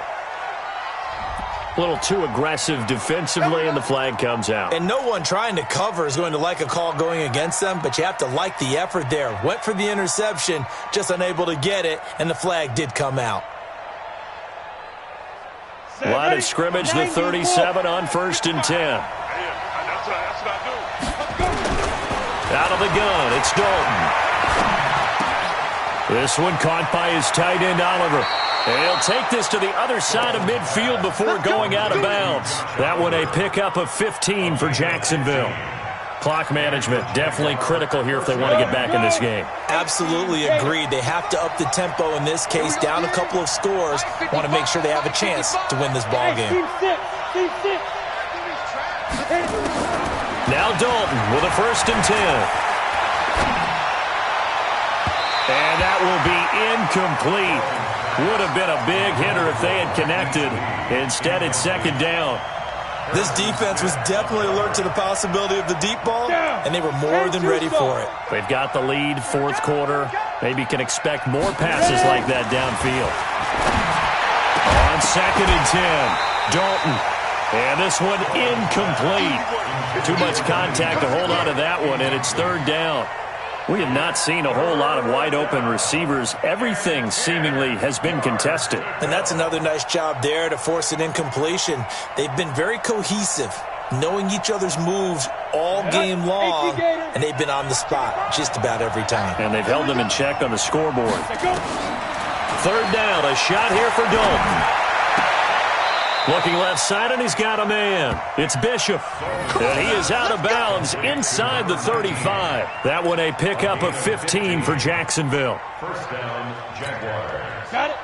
A little too aggressive defensively, and the flag comes out. And no one trying to cover is going to like a call going against them, but you have to like the effort there. Went for the interception, just unable to get it, and the flag did come out. Line of scrimmage, the 37 on 1st and 10. That's what I do. Out of the gun, it's Dalton. This one caught by his tight end, Oliver. And he'll take this to the other side of midfield before going out of bounds. That one a pickup of 15 for Jacksonville. Clock management, definitely critical here if they want to get back in this game. Absolutely agreed. They have to up the tempo in this case, down a couple of scores. Want to make sure they have a chance to win this ball game. Now Dalton with a 1st and 10. And that will be incomplete. Would have been a big hitter if they had connected. Instead, it's 2nd down. This defense was definitely alert to the possibility of the deep ball, and they were more than ready for it. They've got the lead, 4th quarter. Maybe can expect more passes like that downfield. On 2nd and 10, Dalton. And this one incomplete. Too much contact to hold on to that one, and it's 3rd down. We have not seen a whole lot of wide-open receivers. Everything seemingly has been contested. And that's another nice job there to force an incompletion. They've been very cohesive, knowing each other's moves all game long, and they've been on the spot just about every time. And they've held them in check on the scoreboard. 3rd down, a shot here for Dalton. Looking left side, and he's got a man. It's Bishop. And he is out of bounds inside the 35. That one a pickup of 15 for Jacksonville. 1st down, Jaguars. Got it.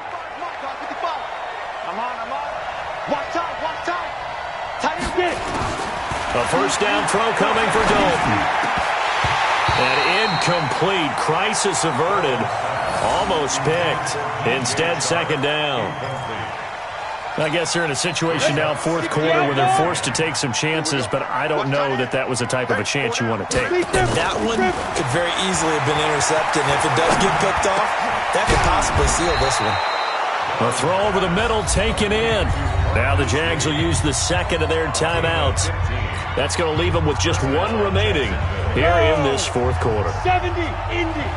I'm on. Watch out. Tight end get it. A 1st down throw coming for Dalton. And incomplete. Crisis averted. Almost picked. Instead, 2nd down. I guess they're in a situation now, 4th quarter, where they're forced to take some chances, but I don't know that that was the type of a chance you want to take. And that one could very easily have been intercepted. And if it does get picked off, that could possibly seal this one. A throw over the middle taken in. Now the Jags will use the 2nd of their timeouts. That's going to leave them with just 1 remaining here in this 4th quarter. 70, Indy.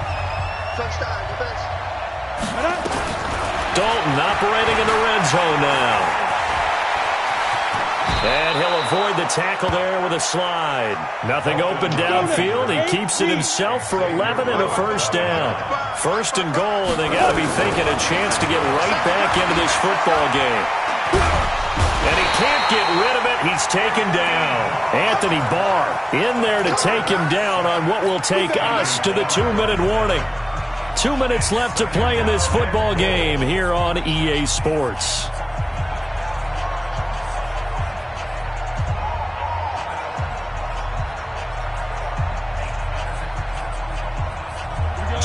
Touchdown, defense. Dalton operating in the red zone now. And he'll avoid the tackle there with a slide. Nothing open downfield. He keeps it himself for 11 and a 1st down. 1st and goal, and they got to be thinking a chance to get right back into this football game. And he can't get rid of it. He's taken down. Anthony Barr in there to take him down on what will take us to the 2-minute warning. 2 minutes left to play in this football game here on EA Sports.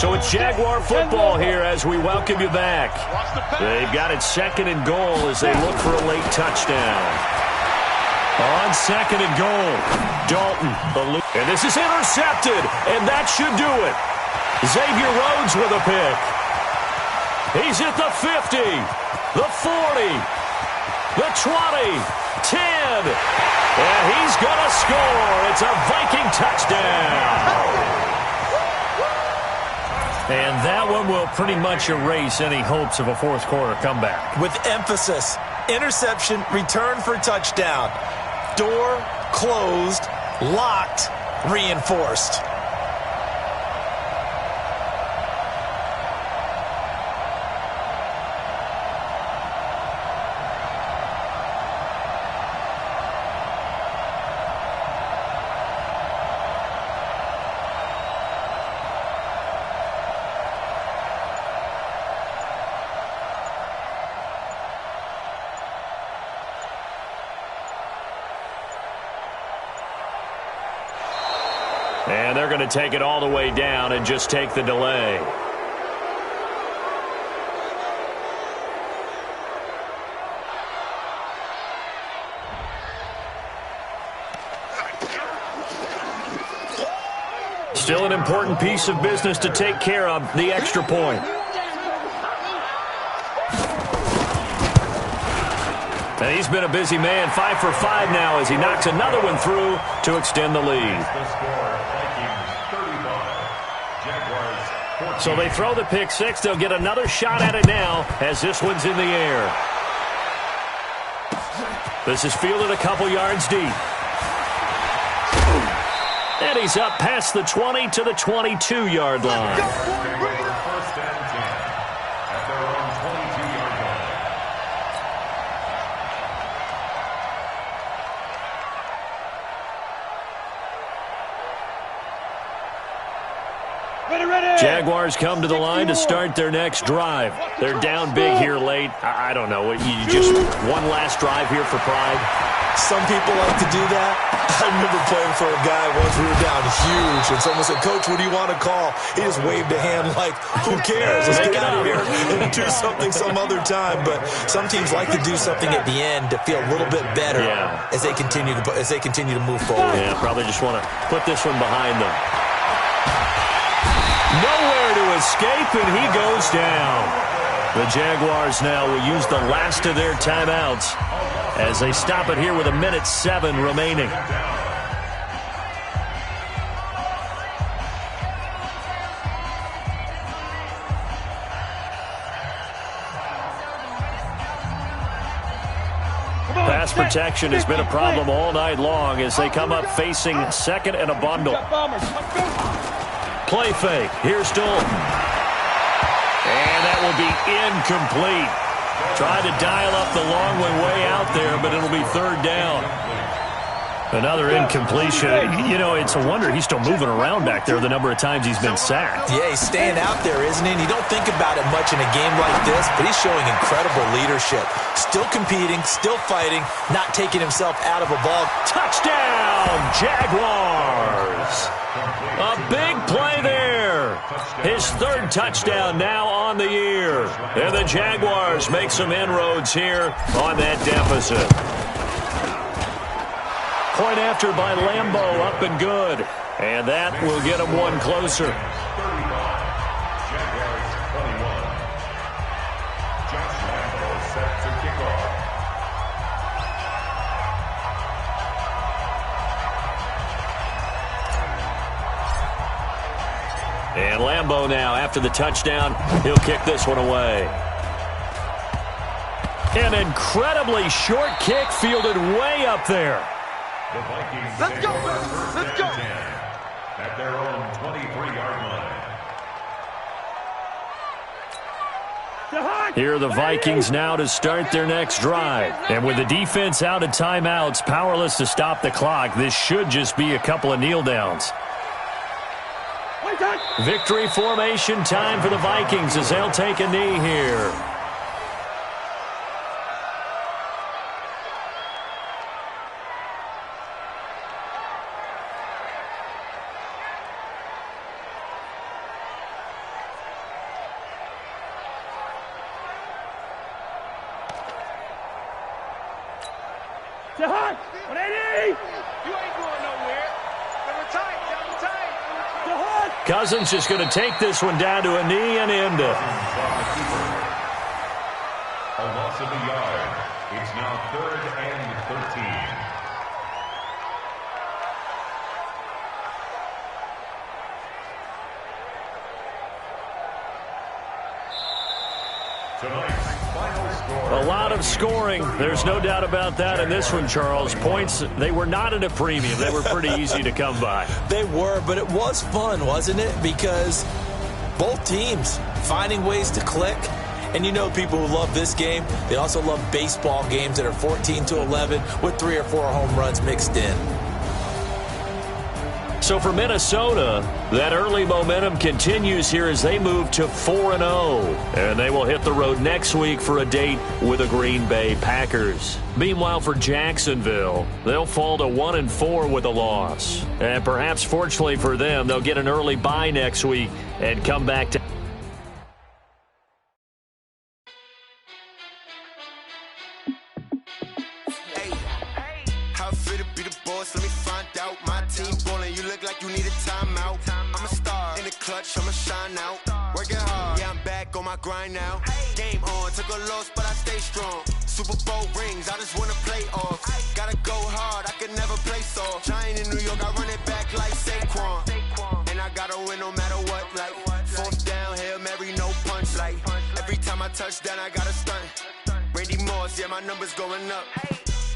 So it's Jaguar football here as we welcome you back. They've got it 2nd and goal as they look for a late touchdown. On 2nd and goal, Dalton. And this is intercepted, and that should do it. Xavier Rhodes with a pick. He's at the 50, the 40, the 20, 10, and he's going to score. It's a Viking touchdown. And that one will pretty much erase any hopes of a 4th quarter comeback. With emphasis, interception, return for touchdown. Door closed, locked, reinforced. And they're going to take it all the way down and just take the delay. Still an important piece of business to take care of, the extra point. And he's been a busy man, 5 for 5 now as he knocks another one through to extend the lead. So they throw the pick 6. They'll get another shot at it now as this one's in the air. This is fielded a couple yards deep. And he's up past the 20 to the 22-yard line. First and 10 at their own 22-yard line. Jaguars come to the line to start their next drive. They're down big here late. I don't know. You just one last drive here for pride? Some people like to do that. I remember playing for a guy once. We were down huge, and someone said, "Coach, what do you want to call?" He just waved a hand like, "Who cares? Let's get out of here and do something some other time." But some teams like to do something at the end to feel a little bit better as they continue to move forward. Yeah, probably just want to put this one behind them. Nowhere to escape, and he goes down. The Jaguars now will use the last of their timeouts as they stop it here with 1:07 remaining. Pass protection has been a problem all night long as they come up facing second and a bundle. Play fake. Here's Dalton. And that will be incomplete. Tried to dial up the long one way out there, but it'll be third down. Another incompletion. You know, it's a wonder he's still moving around back there the number of times he's been sacked. Yeah, he's staying out there, isn't he? And you don't think about it much in a game like this, but he's showing incredible leadership. Still competing, still fighting, not taking himself out of a ball. Touchdown, Jaguars! A big play there. His third touchdown now on the year. And the Jaguars make some inroads here on that deficit. Point after by Lambeau, up and good. And that will get him one closer. And Lambeau now, after the touchdown, he'll kick this one away. An incredibly short kick fielded way up there. The Vikings Let's go, let's go. at their own 23-yard line. Here are the Vikings now to start their next drive. And with the defense out of timeouts, powerless to stop the clock, this should just be a couple of kneel downs. Victory formation time for the Vikings as they'll take a knee here. Cousins just going to take this one down to a knee and end it. A loss of a yard. It's now 3rd and 13. Tonight's final score. A lot of scoring. There's no doubt about that in this one, Charles. Points, they were not at a premium. They were pretty easy to come by. They were, but it was fun, wasn't it? Because both teams finding ways to click. And you know people who love this game, they also love baseball games that are 14-11 with 3 or 4 home runs mixed in. So for Minnesota, that early momentum continues here as they move to 4-0. And they will hit the road next week for a date with the Green Bay Packers. Meanwhile, for Jacksonville, they'll fall to 1-4 with a loss. And perhaps fortunately for them, they'll get an early bye next week and come back to... I'ma shine out, working hard, yeah, I'm back on my grind now. Game on, took a loss, but I stay strong. Super Bowl rings, I just wanna play off. Gotta go hard, I can never play soft. Giant in New York, I run it back like Saquon. And I gotta win no matter what, like 4th down, Hail Mary, no punch. Like every time I touch down, I gotta stunt. Randy Moss, yeah, my numbers going up.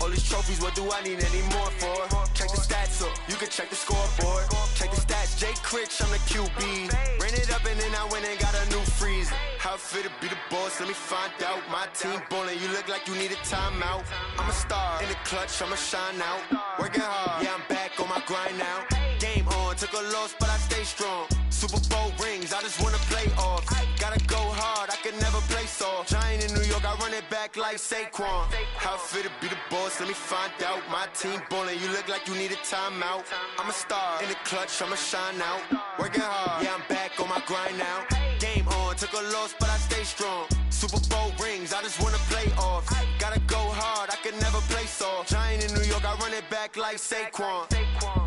All these trophies, what do I need any more for? Check the stats up, you can check the scoreboard. Check the stats, Jay Critch, I'm the QB. Ran it up and then I went and got a new freeze. How it feel to be the boss, let me find out. My team ballin', you look like you need a timeout. I'm a star, in the clutch, I'ma shine out. Working hard, yeah, I'm back on my grind now. Game on, took a loss, but I stay strong. Super Bowl rings, I just wanna play off. Gotta go hard, I can never play soft. Giant in New York, I run it back like Saquon. How fit to be the boss, let me find out. My team ballin', you look like you need a timeout. I'm a star, in the clutch, I'ma shine out. Working hard, yeah, I'm back on my grind now. Game on, took a loss, but I stay strong. Super Bowl rings, I just wanna play off. Gotta go hard, I can never play soft. Giant in New York, I run it back like Saquon.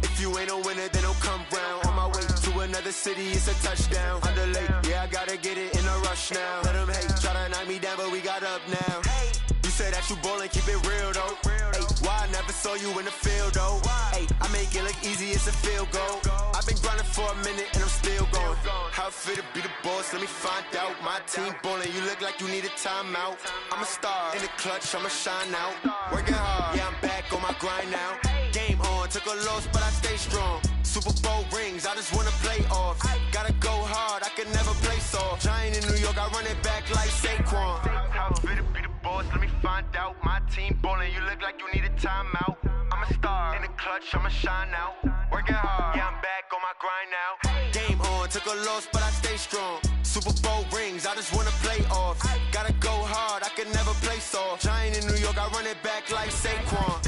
If you ain't a winner, then don't come round. On my way to another city, it's a touchdown. Underlay, yeah, I gotta get it in a rush now. Let them hate, try to knock me down, but we got up now. You say that you ballin', keep it real though. Ay, why I never saw you in the field though? Ay, I make it look easy, it's a field goal. I've been grinding for a minute and I'm still going. How fit to be the boss, let me find out. My team ballin', you look like you need a timeout. I'm a star, in the clutch, I'ma shine out. Working hard, yeah, I'm back on my grind now. Game on, took a loss, but I stay strong. Super Bowl rings, I just wanna play off. Gotta go hard, I can never play soft. Giant in New York, I run it back like Saquon. How fit to be the boss, let me find out. My team ballin', you look like you need a timeout. I'm a star, in the clutch, I'ma shine out. Working hard, yeah, I'm back on my grind now. Game on, took a loss, but I stay strong. Super Bowl rings, I just wanna play off. Gotta go hard, I can never play soft. Giant in New York, I run it back like Saquon.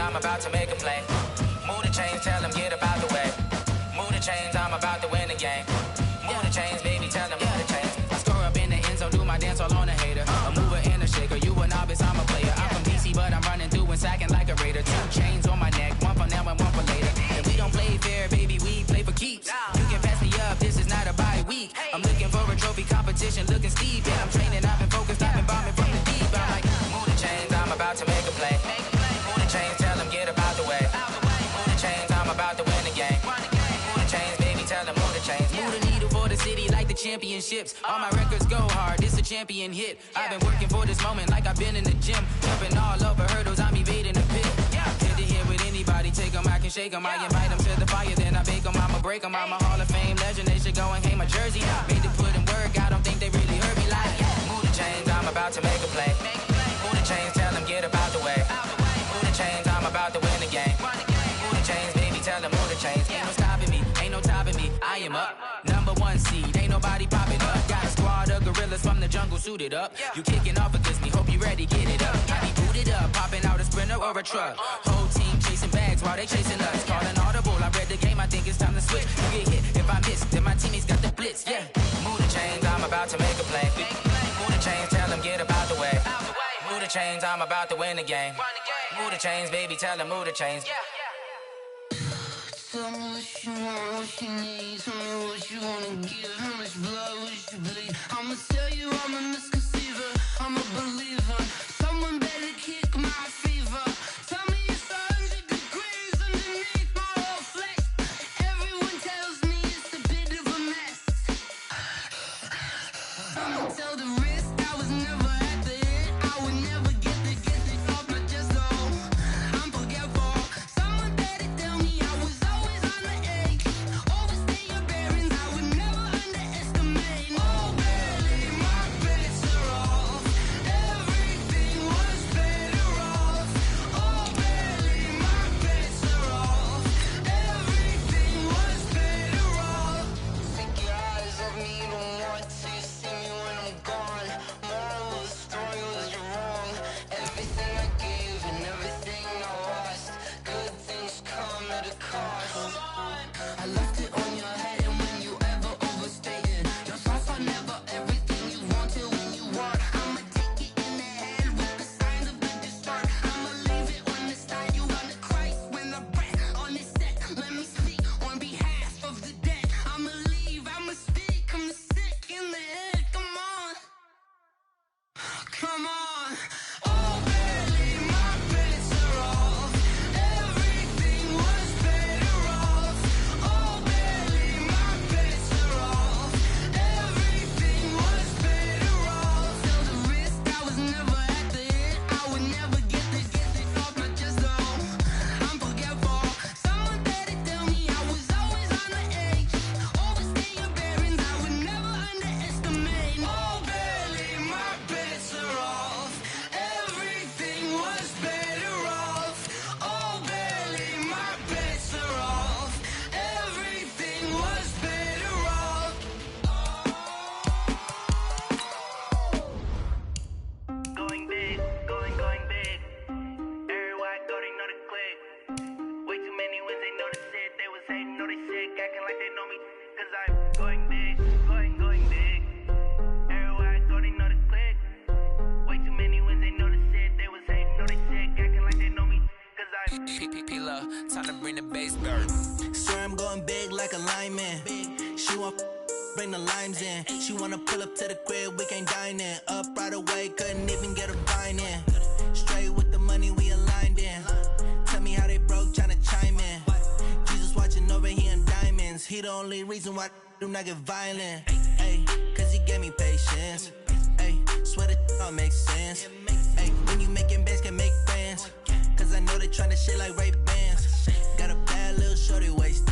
I'm about to make a play. Move the chains, tell them get up out the way. Move the chains, I'm about to win the game. Move the chains, baby, tell them move the chains. I score up in the end zone, do my dance all on a hater. A mover and a shaker, you a novice, I'm a player. I'm from DC, but I'm running through and sacking like a raider. 2 chains on my neck, one for now and one for later. And we don't play fair, baby, we play for keeps. You can pass me up, this is not a bye week. I'm looking for a trophy competition, looking steep. And I'm training, I've been focused, I've been bombing from the deep. I'm like, move the chains, I'm about to make a play. Move the chains, tell them get up out the way. Move the chains, I'm about to win the game. Move the chains, baby, tell them move the chains. Move the needle for the city like the championships. All my records go hard, this a champion hit. I've been working for this moment like I've been in the gym. Jumping all over hurdles, I'm evading the pit. Head to head with anybody, take them, I can shake them. I invite them to the fire, then I bake them, I'ma break them. I'm a Hall of Fame legend, they should go and hang my jersey. Made to put in work, I don't think they really heard me like, move the chains, I'm about to make a play. Move the chains, tell them get up out the way. Move the chains, I'm about to win the game. Move the chains, baby, tell them move the chains. Ain't no stopping me, ain't no topping me. I am up, #1 seed, ain't nobody popping up. Got a squad of gorillas from the jungle suited up. You kicking off against me, hope you ready, get it up. I be booted up, popping out a Sprinter or a truck. Whole team chasing bags while they chasing us. Calling audible, I read the game, I think it's time to switch. You get hit, if I miss, then my teammates got the blitz, yeah. Move the chains, I'm about to make a play. Move the chains, tell them get up out the way. Move the chains, I'm about to win the game. Move the chains, baby, tell them move the chains. Tell me what you want, what you need. Tell me what you wanna give. How much blood would you bleed? I'ma tell you I'm a misconceiver. I'm a believer. Someone better kick my fever. Tell me it's 100 degrees underneath my whole flesh. Everyone tells me it's a bit of a mess. I'ma tell the risk I was never at the end. I would never get this off my chest though. I'm forgetful. Someone better tell me I was always on the edge. Overstay your bearings, I would never underestimate. Oh barely, my bets are off. Everything was better off. Oh barely, my bets are off. Everything was better off. Take your eyes off me, don't want to see me when I'm gone. Moral of the story was you're wrong. Everything I gave and everything I lost. Good things come at a cost. I left it on your head, and when you ever overstay it, your thoughts are never everything you wanted when you want. I'ma take it in the head with the signs of the distort. I'ma leave it on the side. You wanna Christ when I breath on this set. Let me speak on behalf of the dead. I'ma leave, I'ma speak. I'm sick in the head. Come on, come on. Oh. swear I'm going big like a lineman. She want bring the limes in. She wanna pull up to the crib, we can't dine in. Up right away, couldn't even get a vine in. Straight with the money we aligned in. Tell me how they broke, tryna chime in. Jesus watching over here in diamonds. He the only reason why I do not get violent. Ay, cause he gave me patience. Ay, swear that all makes sense. Ay, when you making bands, can make friends. Cause I know they tryna shit like Ray-Bans. Got a bad little shorty wasting.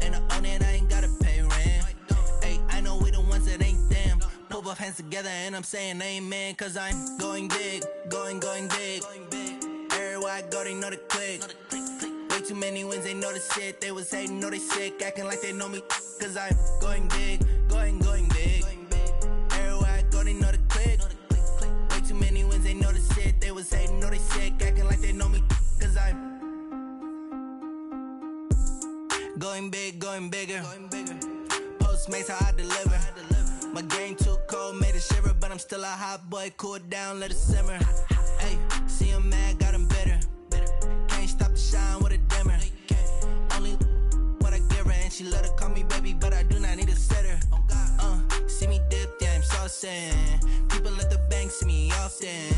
And I own it, I ain't gotta pay rent. Ay, I know we the ones that ain't them. Pull both hands together and I'm saying amen. Cause I'm going big, going big. Everywhere I go, they know the click. Way too many wins, they know the shit. They was hating, know they sick, acting like they know me. Cause I'm going big, going big. Everywhere I go, they know the click. Way too many wins, they know the shit. They was hating, know they sick, acting like they know me. Cause I'm going big, going bigger. Postmates how I deliver. My game too cold, made it shiver. But I'm still a hot boy, cool it down, let it simmer. Hey, see him mad, got him bitter. Can't stop the shine with a dimmer. Only what I give her, and she let her call me baby, but I do not need a sitter. See me dip, yeah, I'm saucing. People at the bank see me often.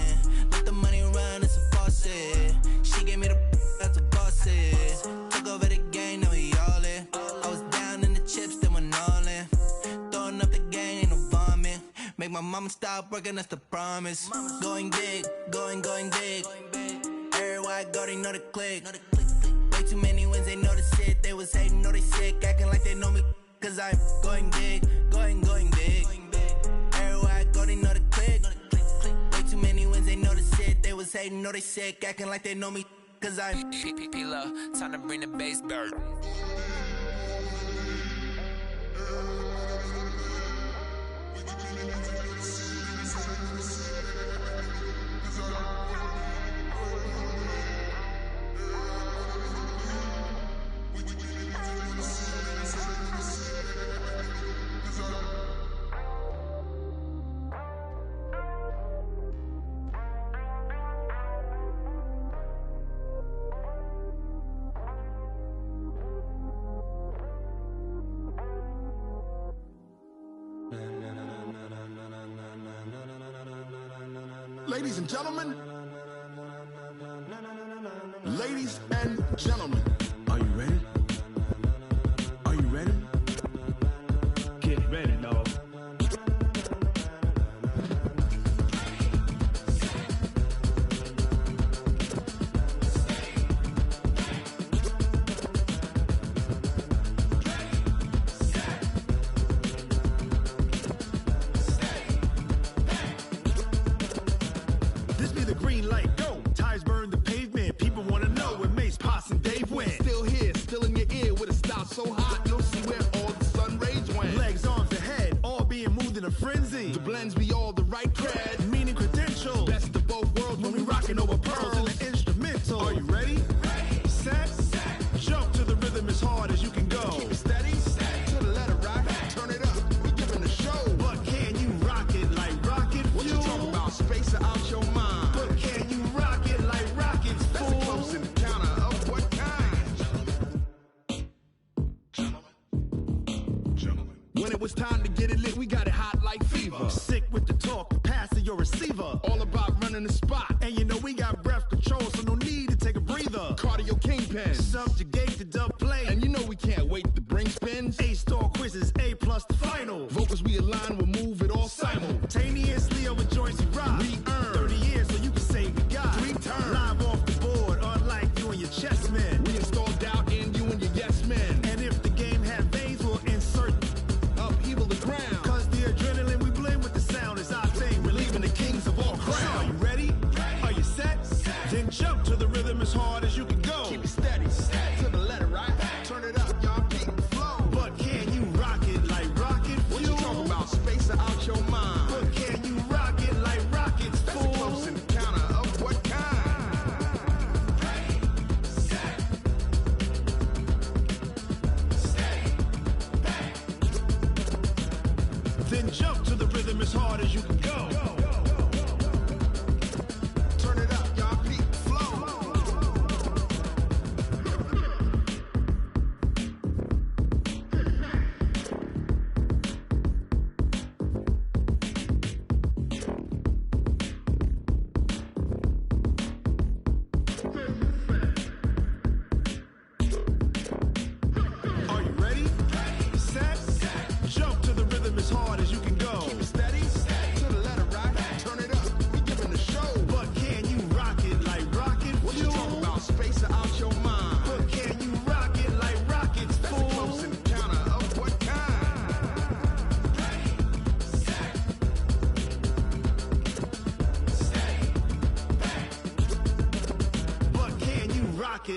Let the money run, it's a faucet. She gave me the that's a boss it. Took over the game, now we all in. I was down in the chips, then went all in. Throwing up the game, ain't no vomit. Make my mama stop working, that's the promise. Going big, going big. Everywhere I go, they know the click. Way too many wins, they know the shit. They was hating, know they sick, acting like they know me. Cause I'm going big, going big. Everywhere I go, they know the click. Way too many wins, they know the shit. They was hating, know they sick, acting like they know me. Cause I'm P-Lo, time to bring the bass bird. Ladies and gentlemen, are you ready? Are you ready? Get ready, dog. This be the green light, go. Tires burn the pavement. People wanna know where Mace, Poss, and Dave went. Still here, still in your ear with a style so hot, you'll see where all the sun rays went. Legs, arms, and head, all being moved in a frenzy. The blends be all the right cred, meaning credentials. Best of both worlds when we rockin' over pearls in the instrumental. Are you ready? Ready. Set. Jump to the rhythm as hard as you can go. Keep it steady. To the letter right. Turn it up. We giving the show. But can you rock it like rocket fuel? What you talking about? Space out your mind. But can you rock it like rockets, fool? That's a close encounter of what kind? Gentlemen. When it was time to get it lit, we got it hot like fever. Sick with the talk, pass to your receiver. All about running the spot. And you know we got breath control, so no need to take a breather. Cardio kingpin, subjugate the dub play. And you know we can't wait to bring spins. A-star quizzes, A+ the final. Vocals we align, we'll move it all simultaneously over joints we rock. We earn 30 years so you can say we got 3 turns. Live off the board, unlike you and your chess men. We install doubt in you and your yes men. And if the game had veins, we'll insert upheaval the ground. Cause the adrenaline we blend with the sound is our thing. Relieving the kings of all crowns. So are you ready? Are you set? Then jump to the rhythm as hard as you can go. Keep it steady. To the letter right. Turn it up, y'all keep the flow. But can you rock it like rocket fuel? What you talking about? Space out your mind. But can you rock it like rockets, fool? That's a close encounter of what kind? Then jump to the rhythm as hard as you can go. Turn it up, y'all keep the flow.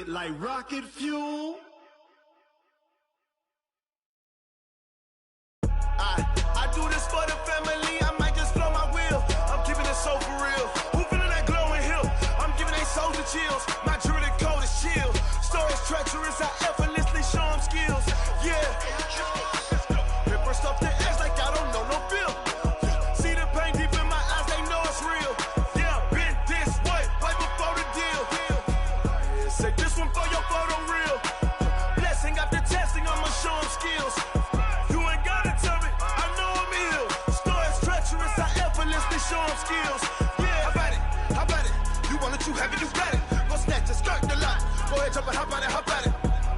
like rocket fuel. I do this for the family, I might just blow my wheel. I'm keeping it so for real. Who feeling that glowing hill? I'm giving they souls the chills. My jewelry code is chill. Stories treacherous, I effortlessly show them skills. Yeah. Paper stuff the edge like I don't know no feel. See the pain deep in my eyes, they know it's real. Yeah, been this way, right before the deal. Say this one for your photo real. Blessing after testing, I'ma show them skills. You ain't gotta tell me, I know I'm ill. Stories treacherous, I effortlessly show them skills. Yeah, how about it? You want it, you have it, you got it. Go snatch it, skirt the lot. Go ahead, jump it, how about it?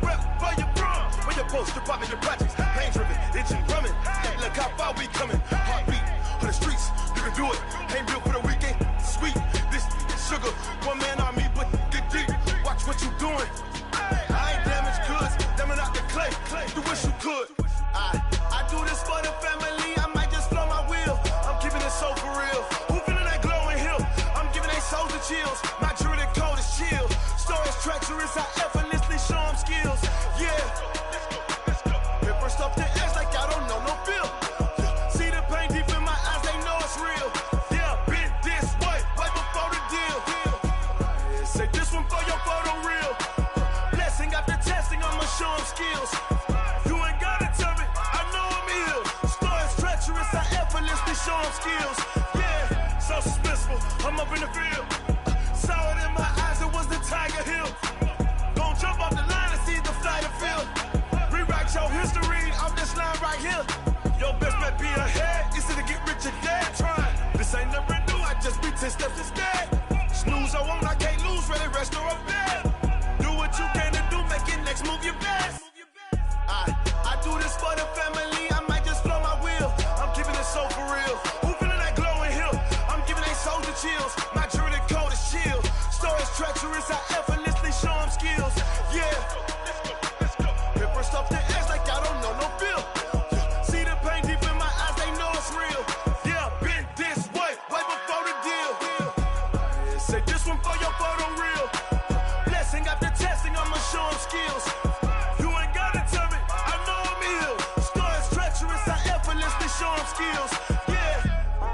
Rep for your bro, when your post, you're popping your projects. Pain driven, itching, drumming. Look how far we coming. Heartbeat on the streets, you can do it. Ain't built for the weekend, sweet. This sugar, one man army, but get deep. Watch what you doing. I ain't damaged goods, damn it out the clay. You wish you could. I do this for the family, I might just blow my wheel. I'm keeping it so for real. Who feeling that glowing hill? I'm giving they souls the chills. My jewelry code is chill. Stories treacherous, I effortlessly show them skills. Yeah. Paper stuff the edge like I don't know no feel. See the pain deep in my eyes, they know it's real. Yeah, been this way, right before the deal. Say this one for your photo real. Blessing after testing, I'ma show them skills. You ain't gotta tell me, I know I'm ill. Stories treacherous, I effortlessly show them skills. Yeah, so suspenseful, I'm up in the field. Saw it in my eyes, it was the Tiger Hill. Gon' jump off the line and see the flight of field. Rewrite your history off this line right here. Your best bet be ahead, easy to get rich or dead trying. This ain't never new, I just be 10 steps instead. Snooze I won't, I can't lose, ready, rest or a bed. Do what you can to do, make your next move your best. I do this for the family, I might just blow my wheel. I'm keeping it so for real. Who feeling that glowing hill? I'm giving they souls the chills. My jewelry code is chill. Stories treacherous, I effortlessly show them skills. Yeah. Paper stuff the edge like I don't know no feel. See the pain deep in my eyes, they know it's real. Yeah, been this way, right before the deal. Say this one for your photo real. Blessing after testing, I'ma show them skills. You ain't gotta tell me, I know I'm ill. Stories treacherous, I effortlessly show them skills. Yeah.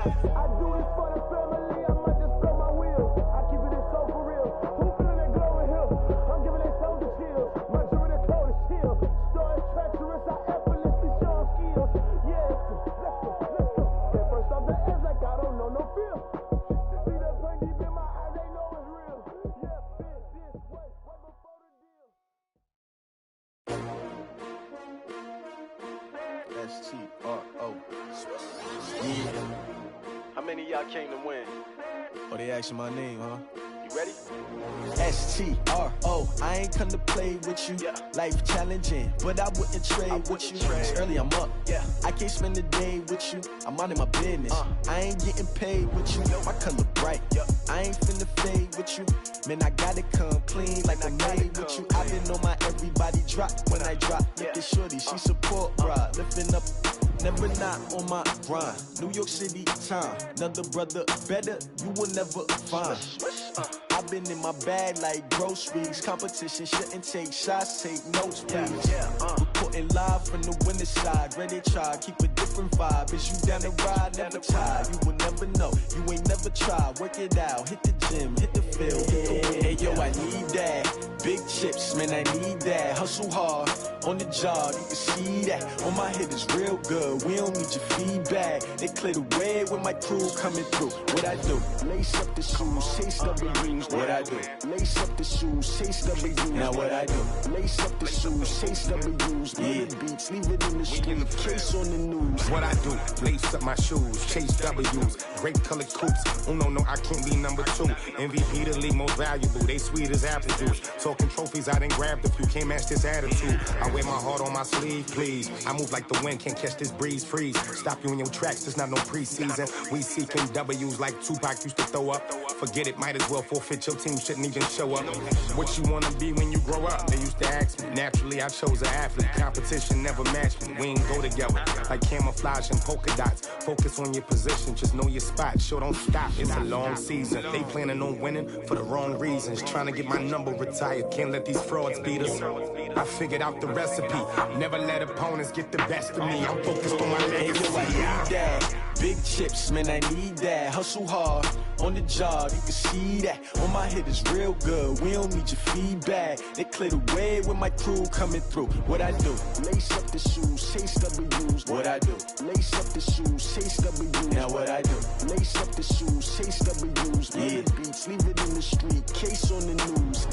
I do this for the family, I might just blow my wheel. I keep it so for real. Who feeling that glowing hill? I'm giving they souls the chills. My jewelry code is chill. Stories treacherous, I effortlessly show them skills. Yeah. Let's go. Paper stuff the edge like I don't know no feel. See the pain deep in my eyes, they know it's real. Yeah, been this way, right before the deal. S-T-R-O. Yeah. How many of y'all came to win? Oh, they asking my name, huh? You ready? S-T-R-O. I ain't come to play with you. Yeah. Life challenging, but I wouldn't trade with you. It's early, I'm up. Yeah. I can't spend the day with you. I'm out in my business. I ain't getting paid with you. My color bright. I ain't finna fade with you. Man, I gotta come clean like I'm made with you. I've been on my everybody drop when I drop. Look at shorty, she support, bruh. Lifting up, never not on my grind. New York City time. Another brother better, you will never find. I've been in my bag like groceries. Competition shouldn't take shots, take notes, please. Reporting live from the winter side. Ready to try, keep a different vibe. Is you down the ride, never tired. You will never know, you ain't never tried. Work it out, hit the gym, hit the field, hit the wheel. Hey yo, I need that. Big chips, man, I need that. Hustle hard, on the job, you can see that. On my head is real good, we don't need your feedback. They clear the way with my crew coming through. What I do? Lace up the shoes, chase W's. What I do? Lace up the shoes, chase W's. Now what I do? Lace up the shoes, chase W's. Yeah. The beats, leave it in the street, case on the news. What I do? Lace up my shoes, chase W's. Great colored coops. Oh no, I can't be number 2. MVP the league most valuable. They sweet as apple juice. Talking trophies, I done grabbed a few. Can't match this attitude. I wear my heart on my sleeve, please. I move like the wind, can't catch this breeze. Freeze. Stop you in your tracks, there's not no preseason. We seeking W's like Tupac used to throw up. Forget it, might as well forfeit. Your team shouldn't even show up. What you wanna be when you grow up? They used to ask me. Naturally, I chose an athlete. Competition never matched me. We ain't go together like camouflage and polka dots. Focus on your position, just know your spot. Show don't stop. It's a long season. They planning on winning for the wrong reasons. Trying to get my number retired Can't let these frauds beat us. I figured out the recipe. Never let opponents get the best of me. I'm focused on my legacy. I need that. Big chips, man, I need that. Hustle hard on the job, you can see that. On my head is real good. We don't need your feedback. They clear the way with my crew coming through. What I do? Lace up the shoes, chase W's. What I do? Lace up the shoes, chase W's. Now what I do? Lace up the shoes, chase W's. Yeah. The beats, leave it in the street. Case on the news.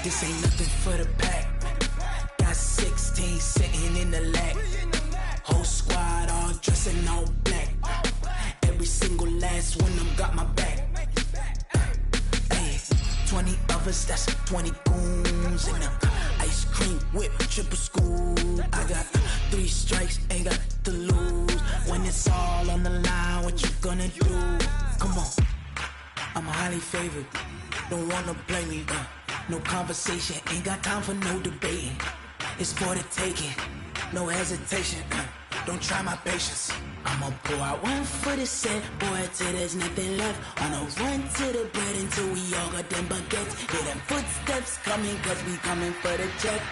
This ain't nothing for the pack. Got 16 sitting in the lap. Whole squad all dressing all black. Every single last one of them got my back. Hey, 20 of us, that's 20 goons in them. Ice cream whip, triple scoop. I got 3 strikes, ain't got to lose. When it's all on the line, what you gonna do? Come on, I'm highly favored. Don't wanna blame me, no conversation, ain't got time for no debating. It's for the taking, no hesitation. Don't try my patience. I'ma pour out one for the set, boy, till there's nothing left. On a run to the bread until we all got them baguettes. Hear them footsteps coming, cause we coming for the check.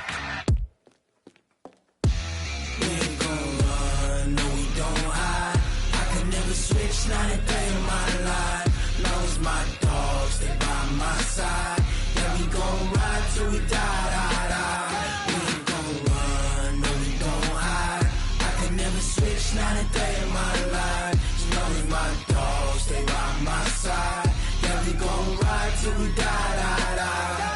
We ain't gon' run, no we don't hide. I can never switch, not a day in my life. Long as my dogs, they by my side. Yeah, we gon' ride till we die, die, die. We ain't gon' run, no we don't hide. I can never switch, not a day in my life. As long as my dogs, they by my side. Yeah, we gon' ride till we die, die, die.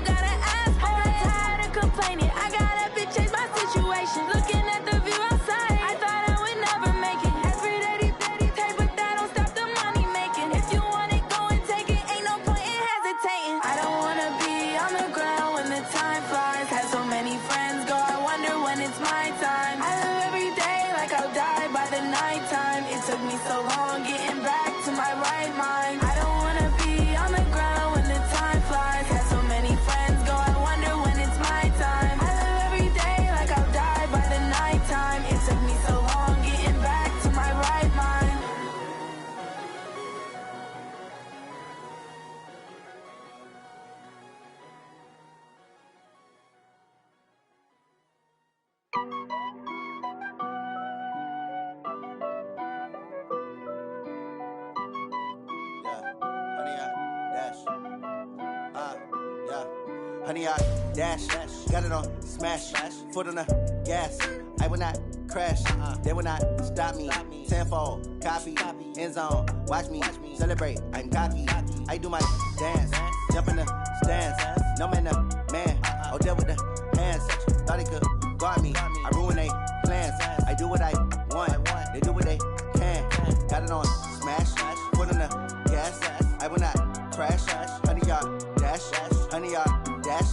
Gotta vacation. Looking at the view outside, I thought I would never make it. Every day they take, but that don't stop the money making. If you want it, go and take it. Ain't no point in hesitating. I don't wanna be on the ground when the time flies. Had so many friends go, I wonder when it's my time. I live every day like I'll die by the nighttime. It took me so long getting back to my right mind. I don't wanna be on the ground when the time flies. Had so many friends go, I wonder when it's my time. I live every day like I'll die by the nighttime. It took me so long getting back to my right mind. Honey, I dash, got it on smash, foot on the gas. I will not crash, they will not stop me. Tenfold, copy, end zone, watch me celebrate. I'm cocky, I do my dance, jump in the stands. No man, the man, oh, deal with the hands. Thought he could guard me, I ruin they plans. I do what I want, they do what they can. Got it on smash, foot on the gas. I will not crash, honey, y'all dash, honey, y'all dash,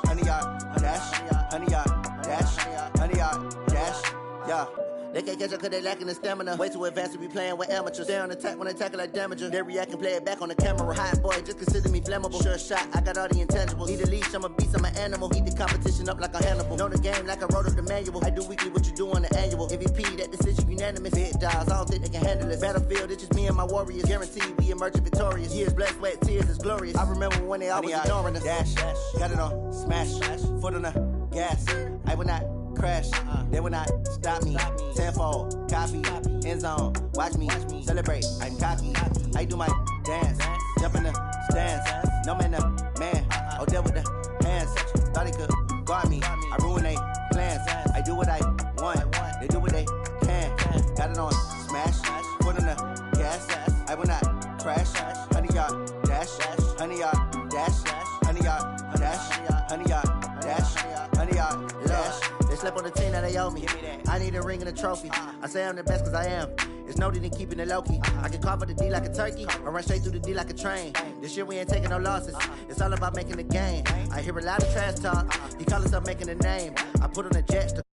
honey, y'all dash, honey, y'all dash, honey, y'all dash, yeah. They can't catch up cause they lacking the stamina. Way too advanced to be playing with amateurs. They on attack when they tackle like damager. They react and play it back on the camera. Hot boy, just consider me flammable. Sure shot, I got all the intangibles. Need a leash, I'm a beast, I'm an animal. Heat the competition up like a Hannibal. Know the game like I wrote up the manual. I do weekly what you do on the annual. MVP, that decision unanimous. Big dogs, I don't think they can handle it. Battlefield, it's just me and my warriors. Guaranteed we emerging victorious. Years, blood, sweat, tears, it's glorious. I remember when they always ignoring us. Dash, got it on smash, foot on the gas. I will not crash, they will not stop me. Tenfold, copy, end zone, watch me celebrate. I'm cocky, I do my dance, jump in the stands. No man, the man, oh, deal with the hands. Thought he could guard me, I ruin they plans. I do what I want, they do what they can. Got it on smash, foot on the gas. I will not crash, honey, y'all dash, honey, y'all dash, honey, y'all dash, honey, y'all dash, honey, y'all dash. They slept on the team that they owe me. I need a ring and a trophy. I say I'm the best cause I am. It's no need in keeping it low-key. I can carve up the D like a turkey or run straight through the D like a train. This year we ain't taking no losses. It's all about making the game. I hear a lot of trash talk. He call himself making a name. I put on the jets to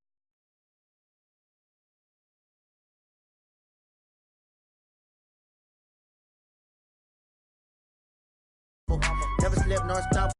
never slip nor stumble.